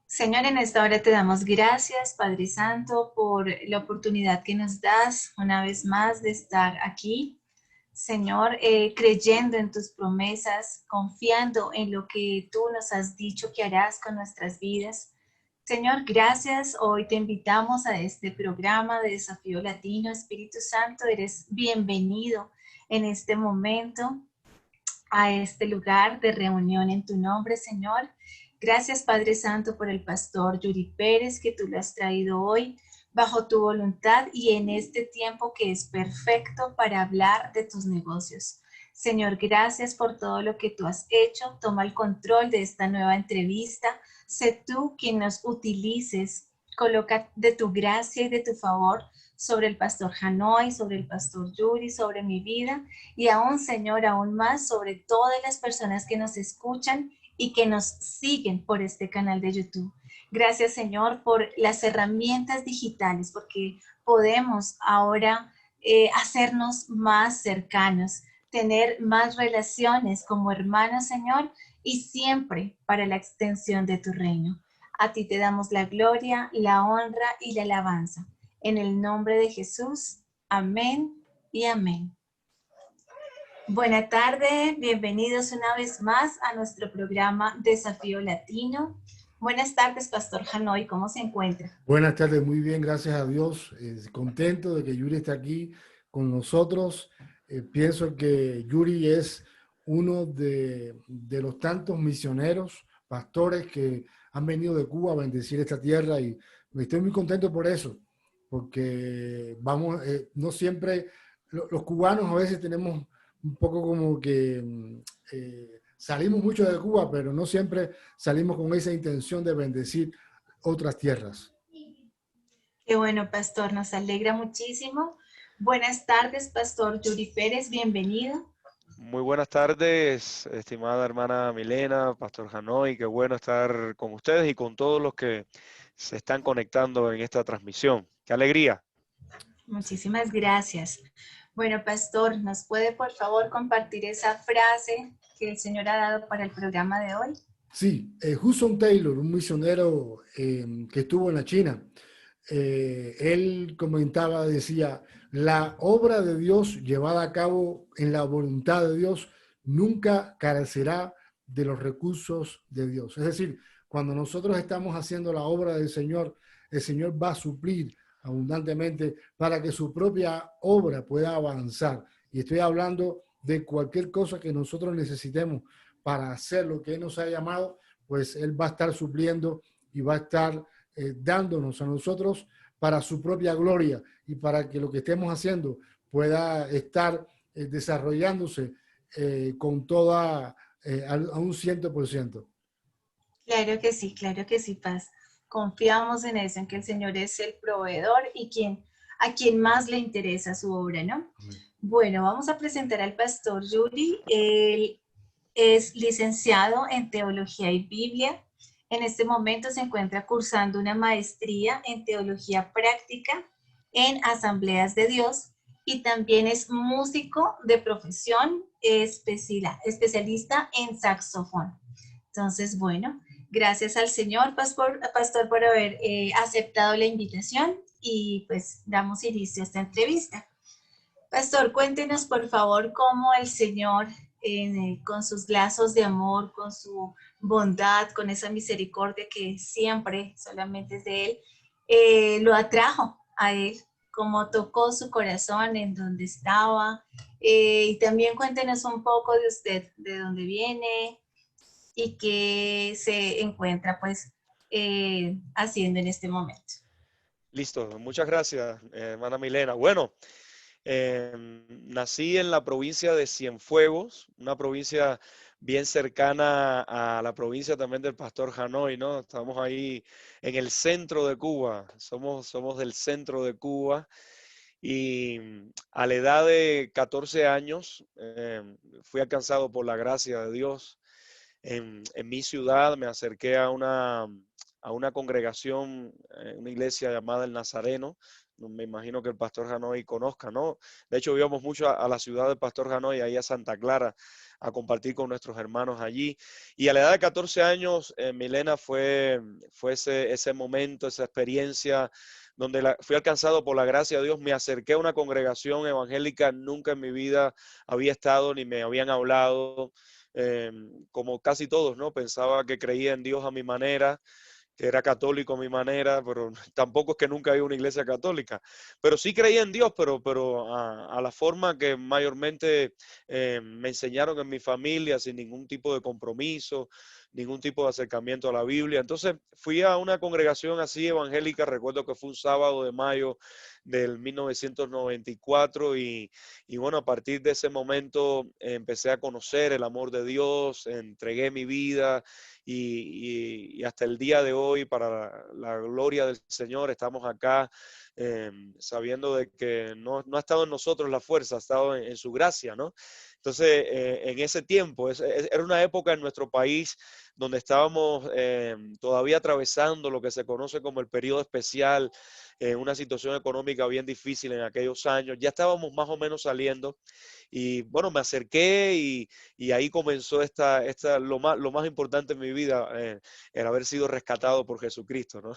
Señor, en esta hora te damos gracias, Padre Santo, por la oportunidad que nos das una vez más de estar aquí. Señor, creyendo en tus promesas, confiando en lo que tú nos has dicho que harás con nuestras vidas. Señor, gracias. Hoy te invitamos a este programa de Desafío Latino. Espíritu Santo, eres bienvenido en este momento a este lugar de reunión en tu nombre, Señor. Gracias, Padre Santo, por el pastor Yuri Pérez, que tú lo has traído hoy bajo tu voluntad y en este tiempo que es perfecto para hablar de tus negocios. Señor, gracias por todo lo que tú has hecho. Toma el control de esta nueva entrevista. Sé tú quien nos utilices. Coloca de tu gracia y de tu favor sobre el pastor Hanoi, sobre el pastor Yuri, sobre mi vida y aún, Señor, aún más sobre todas las personas que nos escuchan y que nos siguen por este canal de YouTube. Gracias, Señor, por las herramientas digitales, porque podemos ahora hacernos más cercanos, tener más relaciones como hermanos, Señor, y siempre para la extensión de tu reino. A ti te damos la gloria, la honra y la alabanza. En el nombre de Jesús, amén y amén. Buenas tardes, bienvenidos una vez más a nuestro programa Desafío Latino. Buenas tardes, Pastor Hanoi, ¿cómo se encuentra? Buenas tardes, muy bien, gracias a Dios. Contento de que Yuri esté aquí con nosotros. Pienso que Yuri es uno de los tantos misioneros, pastores que han venido de Cuba a bendecir esta tierra y estoy muy contento por eso, porque vamos, no siempre, los cubanos a veces tenemos un poco como que salimos mucho de Cuba, pero no siempre salimos con esa intención de bendecir otras tierras. Qué bueno, Pastor, nos alegra muchísimo. Buenas tardes, Pastor Yuri Pérez, bienvenido. Muy buenas tardes, estimada hermana Milena, Pastor Hanoi, qué bueno estar con ustedes y con todos los que se están conectando en esta transmisión. ¡Qué alegría! Muchísimas gracias. Bueno, Pastor, ¿nos puede por favor compartir esa frase que el Señor ha dado para el programa de hoy? Sí, Hudson Taylor, un misionero que estuvo en la China, él comentaba, decía, la obra de Dios llevada a cabo en la voluntad de Dios nunca carecerá de los recursos de Dios. Es decir, cuando nosotros estamos haciendo la obra del Señor, el Señor va a suplir abundantemente para que su propia obra pueda avanzar. Y estoy hablando de cualquier cosa que nosotros necesitemos para hacer lo que Él nos ha llamado, pues Él va a estar supliendo y va a estar dándonos a nosotros para su propia gloria y para que lo que estemos haciendo pueda estar desarrollándose con toda, a un 100%. Claro que sí, Paz. Confiamos en eso, en que el Señor es el proveedor y a quien más le interesa su obra, ¿no? Amén. Bueno, vamos a presentar al pastor Yuri. Él es licenciado en Teología y Biblia. En este momento se encuentra cursando una maestría en Teología Práctica en Asambleas de Dios y también es músico de profesión, especialista en saxofón. Entonces, bueno, gracias al Señor, pastor por haber aceptado la invitación y pues damos inicio a esta entrevista. Pastor, cuéntenos por favor cómo el Señor, con sus lazos de amor, con su bondad, con esa misericordia que siempre solamente es de Él, lo atrajo a Él, cómo tocó su corazón en donde estaba. Y también cuéntenos un poco de usted, de dónde viene y qué se encuentra pues haciendo en este momento. Listo, muchas gracias, hermana Milena. Bueno, nací en la provincia de Cienfuegos, una provincia bien cercana a la provincia también del pastor Hanoi, ¿no? Estamos ahí en el centro de Cuba, somos del centro de Cuba y a la edad de 14 años fui alcanzado por la gracia de Dios. En mi ciudad me acerqué a una congregación, una iglesia llamada El Nazareno, me imagino que el pastor Hanoi conozca, ¿no? De hecho, íbamos mucho a la ciudad del pastor Hanoi, ahí a Santa Clara, a compartir con nuestros hermanos allí. Y a la edad de 14 años, Milena, fue ese momento, esa experiencia donde fui alcanzado por la gracia de Dios. Me acerqué a una congregación evangélica, nunca en mi vida había estado ni me habían hablado. Como casi todos, ¿no? Pensaba que creía en Dios a mi manera, que era católico a mi manera, pero tampoco es que nunca haya una iglesia católica. Pero sí creía en Dios, pero a la forma que mayormente me enseñaron en mi familia, sin ningún tipo de compromiso, ningún tipo de acercamiento a la Biblia. Entonces fui a una congregación así evangélica, recuerdo que fue un sábado de mayo del 1994 y bueno, a partir de ese momento empecé a conocer el amor de Dios, entregué mi vida y hasta el día de hoy, para la gloria del Señor, estamos acá sabiendo de que no ha estado en nosotros la fuerza, ha estado en su gracia, ¿no? Entonces, en ese tiempo, era una época en nuestro país donde estábamos todavía atravesando lo que se conoce como el periodo especial, una situación económica bien difícil en aquellos años. Ya estábamos más o menos saliendo y bueno, me acerqué y ahí comenzó lo más importante en mi vida, el haber sido rescatado por Jesucristo, ¿no?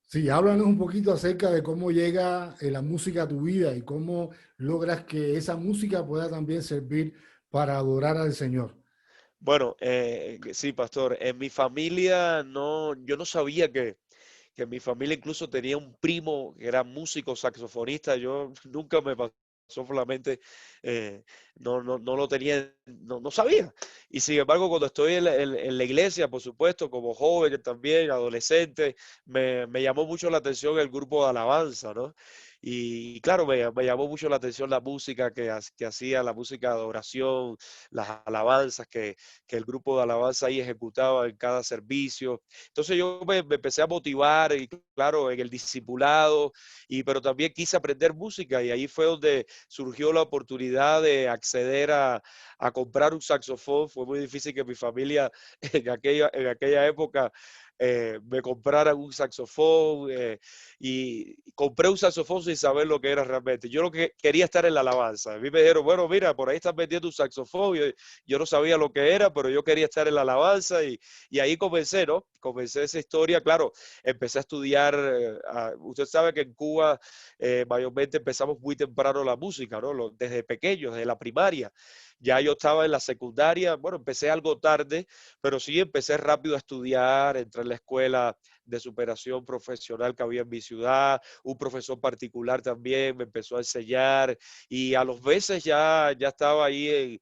Sí, háblanos un poquito acerca de cómo llega la música a tu vida y cómo logras que esa música pueda también servir para adorar al Señor. Bueno, sí, pastor, en mi familia yo no sabía que mi familia incluso tenía un primo que era músico saxofonista. Yo nunca me pasó por la mente, no lo tenía, no sabía. Y sin embargo, cuando estoy en la iglesia, por supuesto, como joven también, adolescente, me llamó mucho la atención el grupo de alabanza, ¿no? Y claro, me llamó mucho la atención la música que hacía, la música de oración, las alabanzas que el grupo de alabanza ahí ejecutaba en cada servicio. Entonces yo me empecé a motivar y claro, en el discipulado, pero también quise aprender música y ahí fue donde surgió la oportunidad de acceder a comprar un saxofón. Fue muy difícil que mi familia en aquella época me comprara un saxofón y compré un saxofón sin saber lo que era realmente. Yo lo que quería estar en la alabanza. A mí me dijeron, bueno, mira, por ahí están vendiendo un saxofón. Yo no sabía lo que era, pero yo quería estar en la alabanza y ahí comencé, ¿no? Comencé esa historia, claro, empecé a estudiar, usted sabe que en Cuba mayormente empezamos muy temprano la música, ¿no? Desde pequeños, desde la primaria. Ya yo estaba en la secundaria, bueno, empecé algo tarde, pero sí empecé rápido a estudiar, entré en la escuela de superación profesional que había en mi ciudad, un profesor particular también me empezó a enseñar y a los meses ya estaba ahí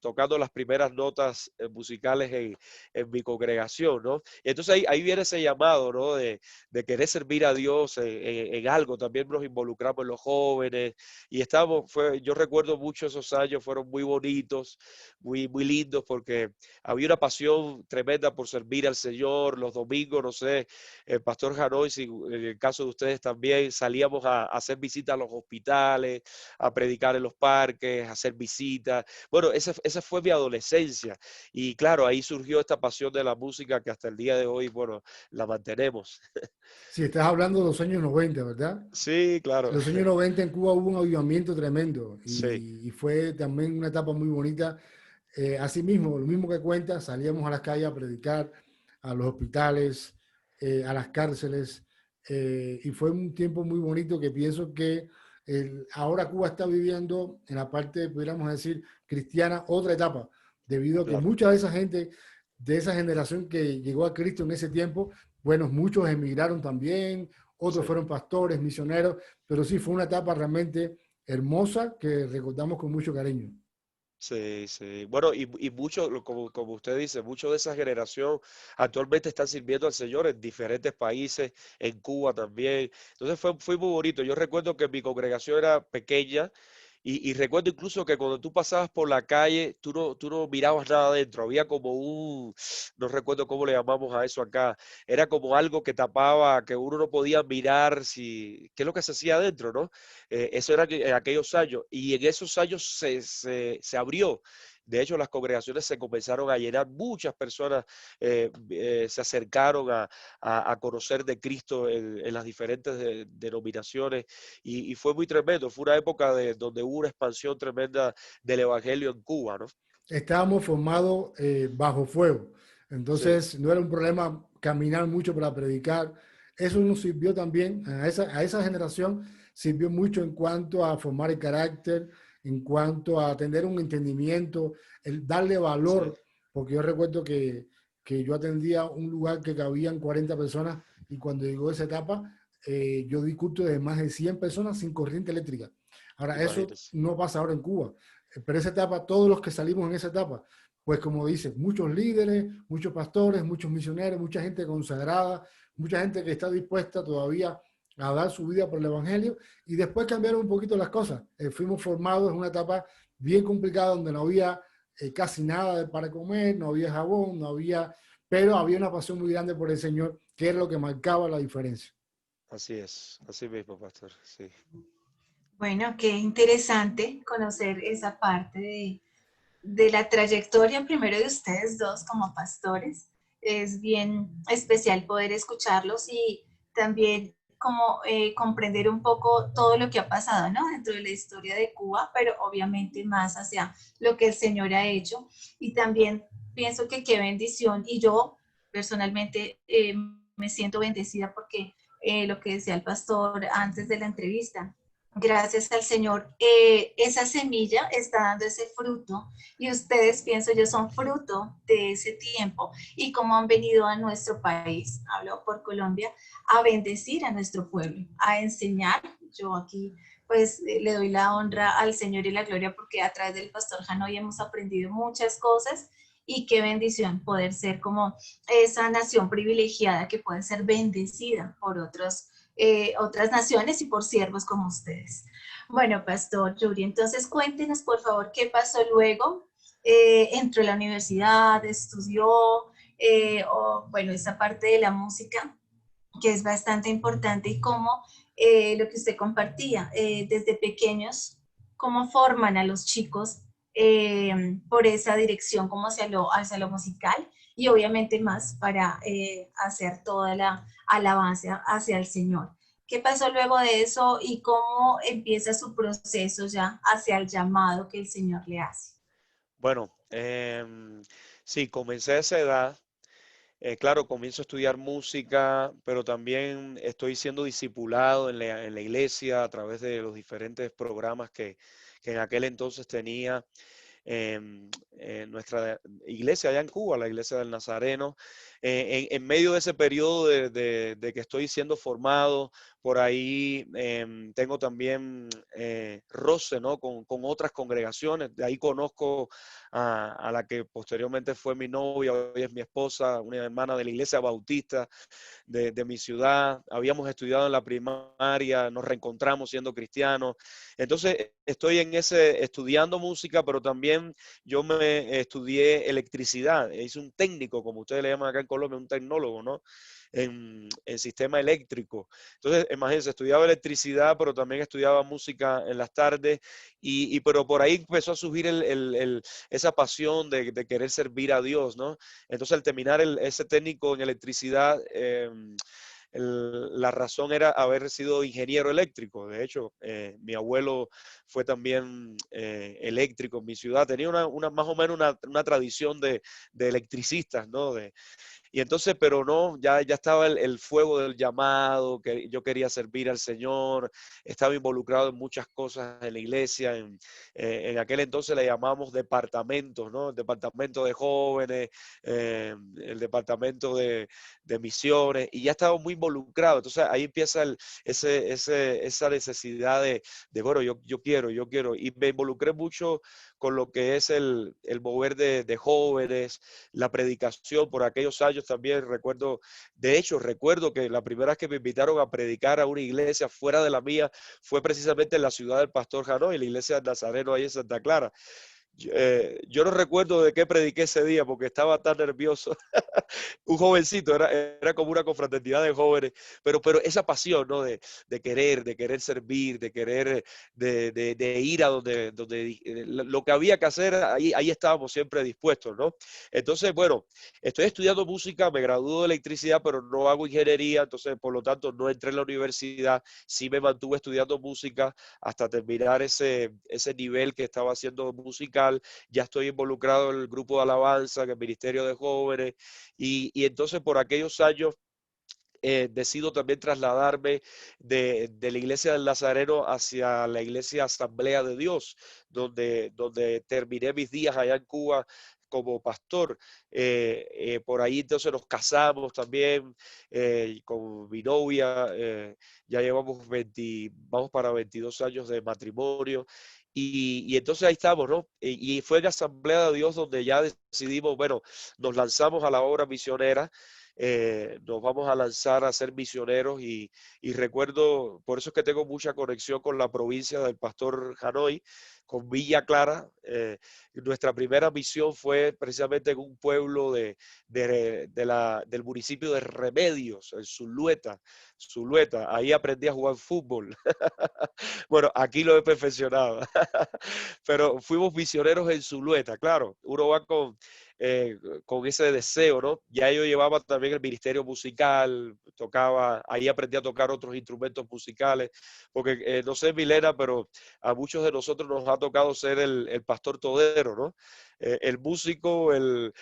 tocando las primeras notas musicales en mi congregación, ¿no? Y entonces ahí viene ese llamado, ¿no? De querer servir a Dios en algo. También nos involucramos en los jóvenes y yo recuerdo mucho esos años, fueron muy bonitos, muy lindos porque había una pasión tremenda por servir al Señor. Los domingos, no sé, el pastor Hanoi, si en el caso de ustedes también, salíamos a hacer visitas a los hospitales, a predicar en los parques, a hacer visitas. Bueno, esa fue mi adolescencia. Y claro, ahí surgió esta pasión de la música que hasta el día de hoy, bueno, la mantenemos. Si estás hablando de los años 90, ¿verdad? Sí, claro. Los años 90 en Cuba hubo un avivamiento tremendo Sí, y fue también una etapa muy bonita. Asimismo, lo mismo que cuenta, salíamos a las calles a predicar, a los hospitales, a las cárceles, y fue un tiempo muy bonito que pienso que ahora Cuba está viviendo en la parte, pudiéramos decir, cristiana, otra etapa, debido a que claro. mucha de esa gente de esa generación que llegó a Cristo en ese tiempo, bueno, muchos emigraron también, otros Sí. fueron pastores, misioneros, pero sí fue una etapa realmente hermosa que recordamos con mucho cariño. Sí, sí. Bueno, y muchos, como usted dice, muchos de esa generación actualmente están sirviendo al Señor en diferentes países, en Cuba también. Entonces fue muy bonito. Yo recuerdo que mi congregación era pequeña y recuerdo incluso que cuando tú pasabas por la calle, tú no mirabas nada adentro. Había como no recuerdo cómo le llamamos a eso acá, era como algo que tapaba, que uno no podía mirar qué es lo que se hacía adentro, ¿no? Eso era en aquellos años y en esos años se abrió De hecho, las congregaciones se comenzaron a llenar, muchas personas se acercaron a conocer de Cristo en las diferentes denominaciones y fue muy tremendo. Fue una época donde hubo una expansión tremenda del evangelio en Cuba, ¿no? Estábamos formados bajo fuego. Sí, Entonces no era un problema caminar mucho para predicar. Eso nos sirvió también, a esa generación sirvió mucho en cuanto a formar el carácter, en cuanto a tener un entendimiento, el darle sí, valor, porque yo recuerdo que yo atendía un lugar que cabían 40 personas y cuando llegó esa etapa, yo di culto de más de 100 personas sin corriente eléctrica. Ahora, eso imagínense. no pasa ahora en Cuba. Pero esa etapa, todos los que salimos en esa etapa, pues como dices, muchos líderes, muchos pastores, muchos misioneros, mucha gente consagrada, mucha gente que está dispuesta todavía a dar su vida por el Evangelio y después cambiaron un poquito las cosas. Fuimos formados en una etapa bien complicada donde no había casi nada para comer, no había jabón, no había, pero había una pasión muy grande por el Señor, que era lo que marcaba la diferencia. Así es, así mismo, pastor, sí. Bueno, qué interesante conocer esa parte de la trayectoria primero de ustedes dos como pastores. Es bien especial poder escucharlos y también como comprender un poco todo lo que ha pasado, ¿no? Dentro de la historia de Cuba, pero obviamente más hacia lo que el Señor ha hecho. Y también pienso que qué bendición. Y yo personalmente me siento bendecida porque lo que decía el pastor antes de la entrevista, gracias al Señor, esa semilla está dando ese fruto y ustedes, pienso yo, son fruto de ese tiempo y cómo han venido a nuestro país, hablo por Colombia, a bendecir a nuestro pueblo, a enseñar. Yo aquí pues le doy la honra al Señor y la gloria porque a través del pastor Hanoi hemos aprendido muchas cosas y qué bendición poder ser como esa nación privilegiada que puede ser bendecida por otras naciones y por siervos como ustedes. Bueno, Pastor Yuri, entonces cuéntenos por favor qué pasó luego. Entró a la universidad, estudió, bueno, esa parte de la música que es bastante importante y cómo lo que usted compartía desde pequeños, cómo forman a los chicos por esa dirección, como hacia lo musical y obviamente más para hacer toda la alabanza hacia el Señor. ¿Qué pasó luego de eso y cómo empieza su proceso ya hacia el llamado que el Señor le hace? Bueno, sí, comencé a esa edad. Claro, comienzo a estudiar música, pero también estoy siendo discipulado en la iglesia a través de los diferentes programas que en aquel entonces tenía en nuestra iglesia allá en Cuba, la iglesia del Nazareno. En medio de ese periodo de que estoy siendo formado, por ahí tengo también roce, ¿no? Con otras congregaciones. De ahí conozco a la que posteriormente fue mi novia, hoy es mi esposa, una hermana de la iglesia bautista de mi ciudad. Habíamos estudiado en la primaria, nos reencontramos siendo cristianos. Entonces, estoy en ese, estudiando música, pero también yo me estudié electricidad. Hice un técnico, como ustedes le llaman acá en Colombia, un tecnólogo, ¿no? En sistema eléctrico. Entonces, imagínense, estudiaba electricidad, pero también estudiaba música en las tardes, pero por ahí empezó a surgir esa pasión de querer servir a Dios, ¿no? Entonces, al terminar ese técnico en electricidad, la razón era haber sido ingeniero eléctrico. De hecho, mi abuelo fue también eléctrico en mi ciudad. Tenía más o menos una tradición de electricistas, ¿no? Y entonces, pero no, ya estaba el fuego del llamado, que yo quería servir al Señor, estaba involucrado en muchas cosas en la iglesia, en aquel entonces le llamamos departamentos, ¿no? El departamento de jóvenes, el departamento de misiones, y ya estaba muy involucrado. Entonces ahí empieza esa necesidad bueno, yo quiero, y me involucré mucho con lo que es el mover de jóvenes, la predicación por aquellos años también recuerdo, de hecho recuerdo que la primera vez que me invitaron a predicar a una iglesia fuera de la mía fue precisamente en la ciudad del Pastor Hanoi, la iglesia del Nazareno ahí en Santa Clara. Yo no recuerdo de qué prediqué ese día porque estaba tan nervioso. Un jovencito, era como una confraternidad de jóvenes, pero esa pasión, ¿no? De querer servir, de querer, de ir a donde lo que había que hacer, ahí estábamos siempre dispuestos, ¿no? Entonces, bueno, estoy estudiando música, me gradué de electricidad, pero no hago ingeniería, entonces, por lo tanto, no entré en la universidad, sí me mantuve estudiando música hasta terminar ese nivel que estaba haciendo musical. Ya estoy involucrado en el grupo de alabanza, en el Ministerio de Jóvenes, y entonces por aquellos años decido también trasladarme de la iglesia del Nazareno hacia la iglesia Asamblea de Dios, donde terminé mis días allá en Cuba como pastor. Por ahí entonces nos casamos también con mi novia, ya llevamos vamos para 22 años de matrimonio. Y entonces ahí estamos, ¿no? Y fue en la Asamblea de Dios donde ya decidimos, bueno, nos lanzamos a la obra misionera. Nos vamos a lanzar a ser misioneros y recuerdo, por eso es que tengo mucha conexión con la provincia del pastor Hanoi, con Villa Clara. Nuestra primera misión fue precisamente en un pueblo del municipio de Remedios, en Zulueta. Zulueta, ahí aprendí a jugar fútbol. Bueno, aquí lo he perfeccionado. Pero fuimos misioneros en Zulueta, claro. Uno va eh, con ese deseo, ¿no? Ya yo llevaba también el ministerio musical, tocaba, ahí aprendí a tocar otros instrumentos musicales, porque no sé, Milena, pero a muchos de nosotros nos ha tocado ser el pastor todero, ¿no? El músico, el,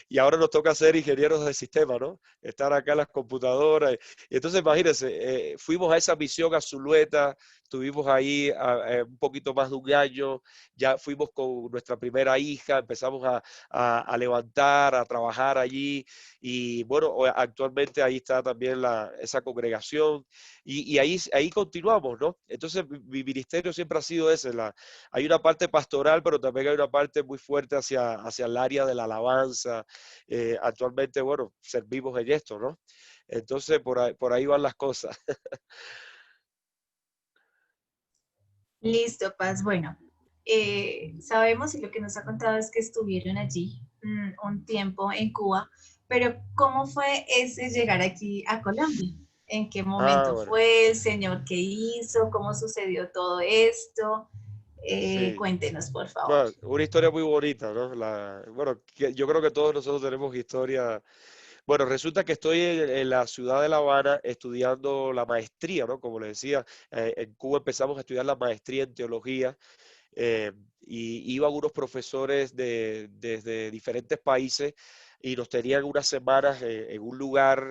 y ahora nos toca ser ingenieros de sistema, ¿no? Estar acá en las computadoras. Y entonces, imagínense, fuimos a esa misión a Zulueta, estuvimos ahí un poquito más de un año, ya fuimos con nuestra primera hija, empezamos a levantar, a trabajar allí y bueno, actualmente ahí está también esa congregación y ahí continuamos, ¿no? Entonces mi ministerio siempre ha sido ese, hay una parte pastoral, pero también hay una parte muy fuerte hacia el área de la alabanza. Actualmente, bueno, servimos en esto, ¿no? Entonces por ahí van las cosas. Listo, Paz. Bueno, sabemos y lo que nos ha contado es que estuvieron allí un tiempo en Cuba, pero ¿cómo fue ese llegar aquí a Colombia? ¿En qué Ah, momento bueno, fue el señor que hizo? ¿Cómo sucedió todo esto? sí. Cuéntenos, por favor. Bueno, una historia muy bonita, ¿no? Bueno, yo creo que todos nosotros tenemos historia. Bueno, resulta que estoy en la ciudad de La Habana estudiando la maestría, ¿no? Como le decía, en Cuba empezamos a estudiar la maestría en teología y iban unos profesores desde diferentes países y nos tenían unas semanas en un lugar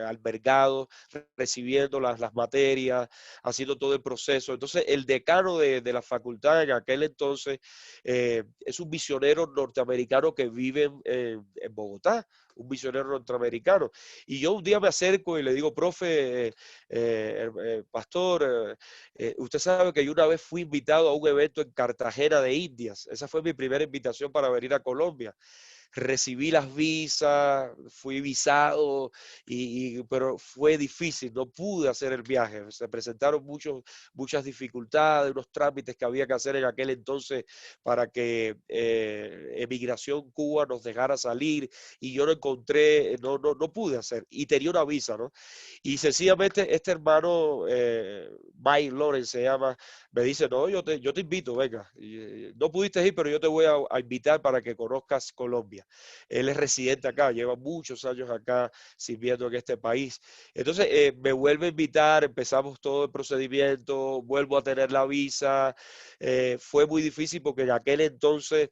albergado, recibiendo las materias, haciendo todo el proceso. Entonces, el decano de la facultad en aquel entonces es un misionero norteamericano que vive en Bogotá, un misionero norteamericano. Y yo un día me acerco y le digo, profe, pastor, usted sabe que yo una vez fui invitado a un evento en Cartagena de Indias. Esa fue mi primera invitación para venir a Colombia. Recibí las visas, fui visado, pero fue difícil, no pude hacer el viaje. Se presentaron muchas dificultades, unos trámites que había que hacer en aquel entonces para que Emigración Cuba nos dejara salir y yo no encontré, no pude hacer y tenía una visa, ¿no? Y sencillamente este hermano, Mike Lawrence se llama, me dice, no, yo te invito, venga. No pudiste ir, pero yo te voy a invitar para que conozcas Colombia. Él es residente acá, lleva muchos años acá sirviendo en este país. Entonces me vuelve a invitar, empezamos todo el procedimiento, vuelvo a tener la visa. Fue muy difícil porque en aquel entonces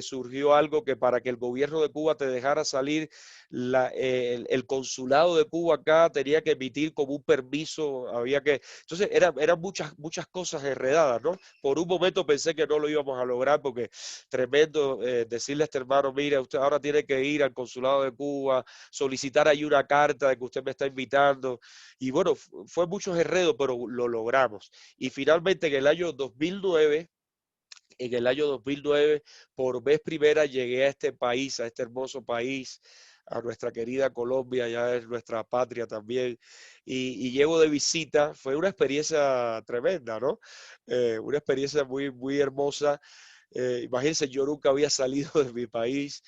surgió algo que para que el gobierno de Cuba te dejara salir, el consulado de Cuba acá tenía que emitir como un permiso, entonces eran muchas cosas enredadas, ¿no? Por un momento pensé que no lo íbamos a lograr porque tremendo decirle a este hermano, mire, usted ahora tiene que ir al consulado de Cuba, solicitar ahí una carta de que usted me está invitando. Y bueno, fue muchos enredos, pero lo logramos. Y finalmente en el año 2009, por vez primera llegué a este país, a este hermoso país, a nuestra querida Colombia, ya es nuestra patria también, y llego de visita. Fue una experiencia tremenda, ¿no? Una experiencia muy, muy hermosa. Imagínense, yo nunca había salido de mi país.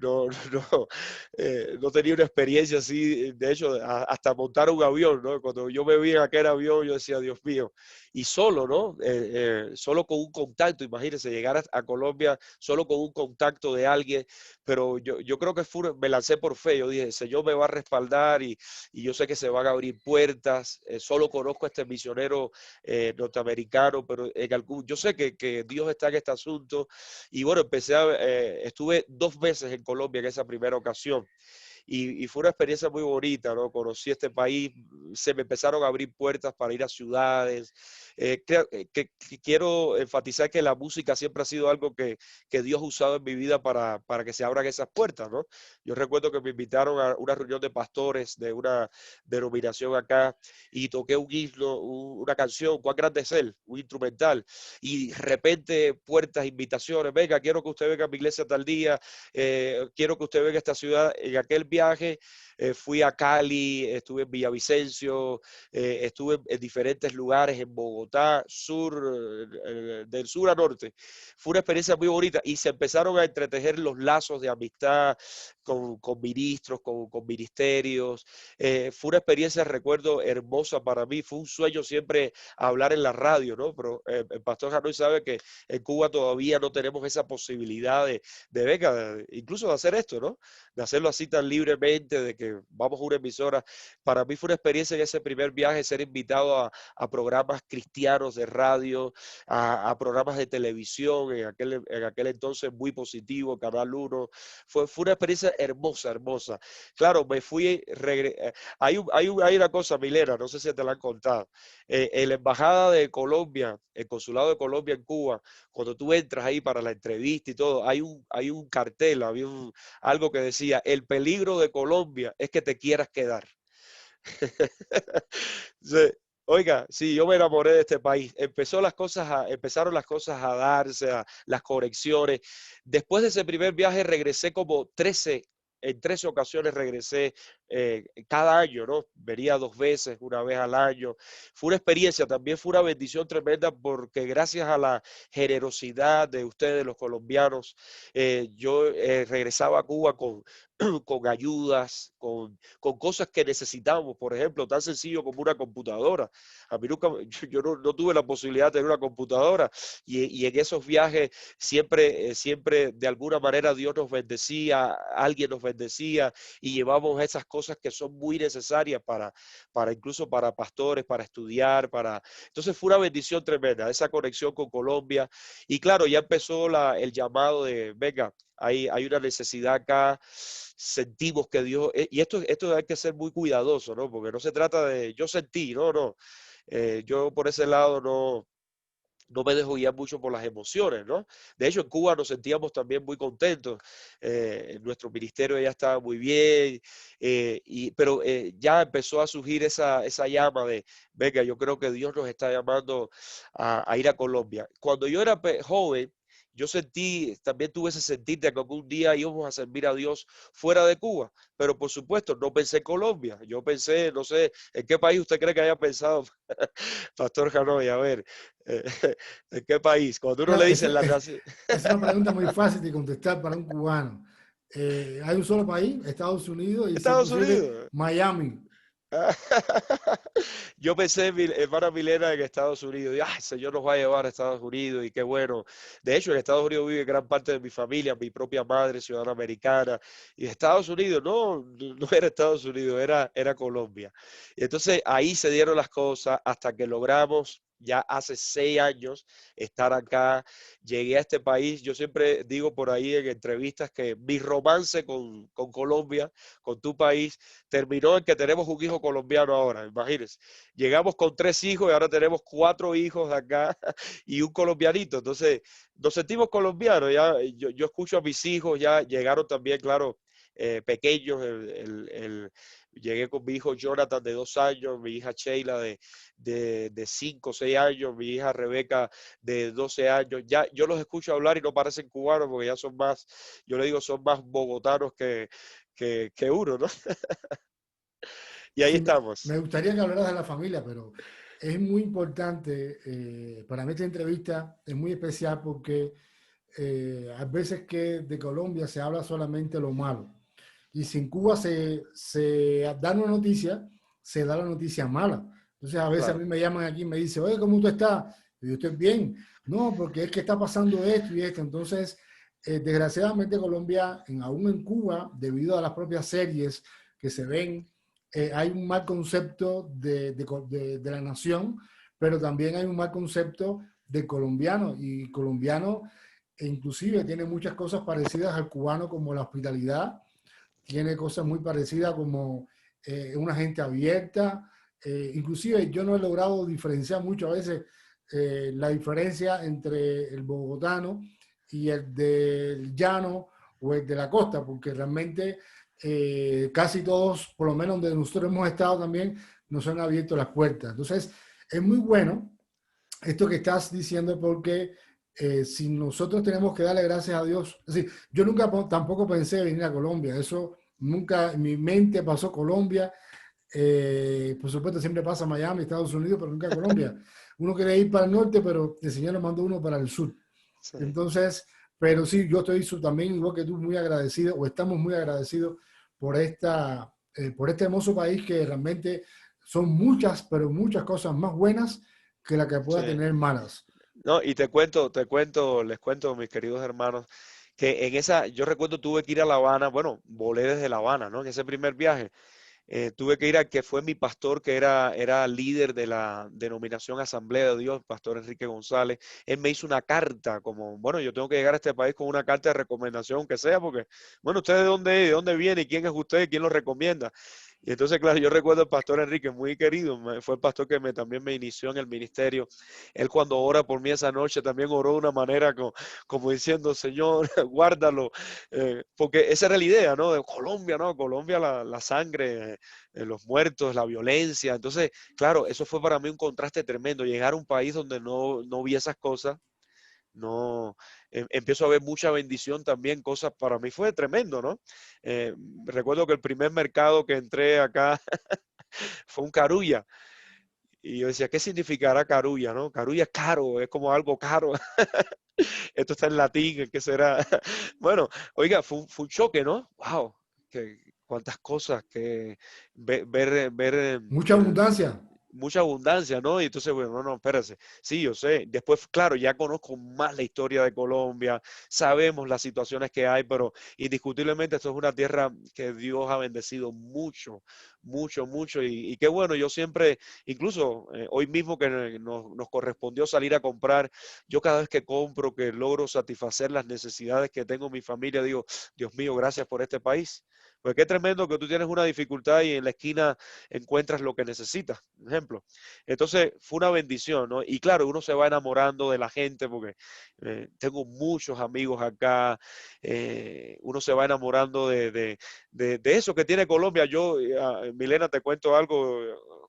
No, no, no tenía una experiencia así, de hecho, hasta montar un avión, ¿no? Cuando yo me vi en aquel avión, yo decía, Dios mío, y solo, ¿no? Solo con un contacto, imagínense, llegar a Colombia solo con un contacto de alguien, pero yo creo que me lancé por fe, yo dije, el Señor me va a respaldar y yo sé que se van a abrir puertas, solo conozco a este misionero norteamericano, pero yo sé que Dios está en este asunto, y bueno, estuve 2 veces en Colombia en esa primera ocasión. Y fue una experiencia muy bonita, ¿no? Conocí este país, se me empezaron a abrir puertas para ir a ciudades. Quiero enfatizar que la música siempre ha sido algo que Dios ha usado en mi vida para que se abran esas puertas, ¿no? Yo recuerdo que me invitaron a una reunión de pastores de una denominación acá y toqué un himno, una canción, ¿Cuán grande es Él? Un instrumental. Y de repente puertas, invitaciones, venga, quiero que usted venga a mi iglesia tal día, quiero que usted venga a esta ciudad. En aquel viaje fui a Cali, estuve en Villavicencio, estuve en diferentes lugares en Bogotá, del sur a norte. Fue una experiencia muy bonita y se empezaron a entretejer los lazos de amistad con ministros, con ministerios. Fue una experiencia, recuerdo, hermosa para mí. Fue un sueño siempre hablar en la radio, ¿no? Pero el pastor Hanoi sabe que en Cuba todavía no tenemos esa posibilidad incluso de hacer esto, ¿no? De hacerlo así tan libremente, de que vamos a una emisora. Para mí fue una experiencia en ese primer viaje ser invitado a programas cristianos de radio, a programas de televisión, en aquel entonces muy positivo, Canal 1. Fue una experiencia hermosa, hermosa. Claro, me fui, hay una cosa, Milena, no sé si te la han contado. En la Embajada de Colombia, el Consulado de Colombia en Cuba, cuando tú entras ahí para la entrevista y todo, hay un cartel, algo que decía, el peligro de Colombia es que te quieras quedar. Sí. Oiga, sí, yo me enamoré de este país. Empezaron las cosas a darse, las conexiones. Después de ese primer viaje regresé como en 13 ocasiones regresé cada año, ¿no? Venía 2 veces, una vez al año. Fue una experiencia, también fue una bendición tremenda porque gracias a la generosidad de ustedes, los colombianos, yo regresaba a Cuba con ayudas, con cosas que necesitamos, por ejemplo, tan sencillo como una computadora. A mí nunca, yo no tuve la posibilidad de tener una computadora y en esos viajes siempre de alguna manera Dios nos bendecía, alguien nos bendecía y llevamos esas cosas que son muy necesarias incluso para pastores, para estudiar, Entonces fue una bendición tremenda, esa conexión con Colombia. Y claro, ya empezó el llamado de, venga, hay una necesidad acá, sentimos que Dios, y esto hay que ser muy cuidadoso, ¿no? Porque no se trata de yo sentí, no. Yo por ese lado no me dejo guiar mucho por las emociones, ¿no? De hecho, en Cuba nos sentíamos también muy contentos. Nuestro ministerio ya estaba muy bien, pero ya empezó a surgir esa llama de, venga, yo creo que Dios nos está llamando a ir a Colombia. Cuando yo era joven, yo también tuve ese sentir de que algún día íbamos a servir a Dios fuera de Cuba, pero por supuesto no pensé en Colombia, yo pensé, no sé, ¿en qué país usted cree que haya pensado, Pastor Hanoi? A ver, eh, ¿en qué país? Cuando uno No, le dice la nación. es una pregunta muy fácil de contestar para un cubano. Hay un solo país, Estados Unidos, y si es Estados posible, Unidos. Miami. Yo pensé, hermana Milena, en Estados Unidos. Y, ay, el Señor nos va a llevar a Estados Unidos y qué bueno. De hecho, en Estados Unidos vive gran parte de mi familia, mi propia madre, ciudadana americana. Y Estados Unidos, no era Estados Unidos, era Colombia. Y entonces ahí se dieron las cosas hasta que logramos ya hace 6 años estar acá. Llegué a este país. Yo siempre digo por ahí en entrevistas que mi romance con Colombia, con tu país, terminó en que tenemos un hijo colombiano ahora, imagínense. Llegamos con 3 hijos y ahora tenemos 4 hijos acá y un colombianito. Entonces, nos sentimos colombianos. Ya, yo escucho a mis hijos, ya llegaron también, claro, pequeños. Llegué con mi hijo Jonathan de 2 años, mi hija Sheila de 5 o 6 años, mi hija Rebeca de 12 años. Ya yo los escucho hablar y no parecen cubanos porque ya son más, yo le digo, son más bogotanos que uno, ¿no? Y ahí Sí, estamos. me gustaría que hablaras de la familia, pero es muy importante, para mí esta entrevista es muy especial porque hay veces que de Colombia se habla solamente lo malo. Y si en Cuba se da una noticia, se da la noticia mala. Entonces a veces a Claro, mí me llaman aquí y me dicen, oye, ¿cómo tú estás? Y yo estoy bien. No, porque es que está pasando esto y esto. Entonces, desgraciadamente Colombia, aún en Cuba, debido a las propias series que se ven, hay un mal concepto de la nación, pero también hay un mal concepto de colombiano. Y colombiano inclusive tiene muchas cosas parecidas al cubano como la hospitalidad, tiene cosas muy parecidas como una gente abierta. Inclusive yo no he logrado diferenciar mucho a veces la diferencia entre el bogotano y el del llano o el de la costa, porque realmente casi todos, por lo menos donde nosotros hemos estado también, nos han abierto las puertas. Entonces, es muy bueno esto que estás diciendo porque si nosotros tenemos que darle gracias a Dios, es decir, yo nunca tampoco pensé venir a Colombia, eso nunca en mi mente pasó Colombia, por supuesto siempre pasa Miami, Estados Unidos, pero nunca Colombia. Uno quiere ir para el norte, pero el Señor nos mandó uno para el sur. sí. Entonces, pero sí, yo estoy también, igual que tú, muy agradecido, o estamos muy agradecidos por este hermoso país que realmente son muchas, pero muchas cosas más buenas que la que pueda Sí. tener malas. No, y les cuento, mis queridos hermanos, que en esa, yo recuerdo tuve que ir a La Habana, bueno, volé desde La Habana, ¿no? En ese primer viaje, tuve que ir a que fue mi pastor, que era líder de la denominación Asamblea de Dios, Pastor Enrique González. Él me hizo una carta, como, bueno, yo tengo que llegar a este país con una carta de recomendación, que sea, porque, bueno, ¿usted de dónde viene? ¿Y quién es usted? ¿Quién lo recomienda? Y entonces, claro, yo recuerdo al pastor Enrique, muy querido, fue el pastor que también me inició en el ministerio. Él cuando ora por mí esa noche también oró de una manera como diciendo, Señor, guárdalo, porque esa era la idea, ¿no? De Colombia, ¿no? Colombia, la sangre, los muertos, la violencia. Entonces, claro, eso fue para mí un contraste tremendo, llegar a un país donde no vi esas cosas. No, empiezo a ver mucha bendición también, cosas para mí fue tremendo, ¿no? Eh, recuerdo que el primer mercado que entré acá fue un carulla. Y yo decía, ¿qué significará carulla, no? Carulla es caro, es como algo caro. Esto está en latín, ¿qué será? Bueno, oiga, fue un choque, ¿no? Wow, cuántas cosas que ver Mucha abundancia. mucha abundancia, ¿no? Y entonces, bueno, no, espérese. Sí, yo sé. Después, claro, ya conozco más la historia de Colombia, sabemos las situaciones que hay, pero indiscutiblemente esto es una tierra que Dios ha bendecido mucho, mucho, mucho. Y qué bueno, yo siempre, incluso hoy mismo que nos correspondió salir a comprar, yo cada vez que compro, que logro satisfacer las necesidades que tengo en mi familia, digo, Dios mío, gracias por este país. Pues qué tremendo que tú tienes una dificultad y en la esquina encuentras lo que necesitas, por ejemplo. Entonces fue una bendición, ¿no? Y claro, uno se va enamorando de la gente porque tengo muchos amigos acá, uno se va enamorando de eso que tiene Colombia. Yo, Milena, te cuento algo,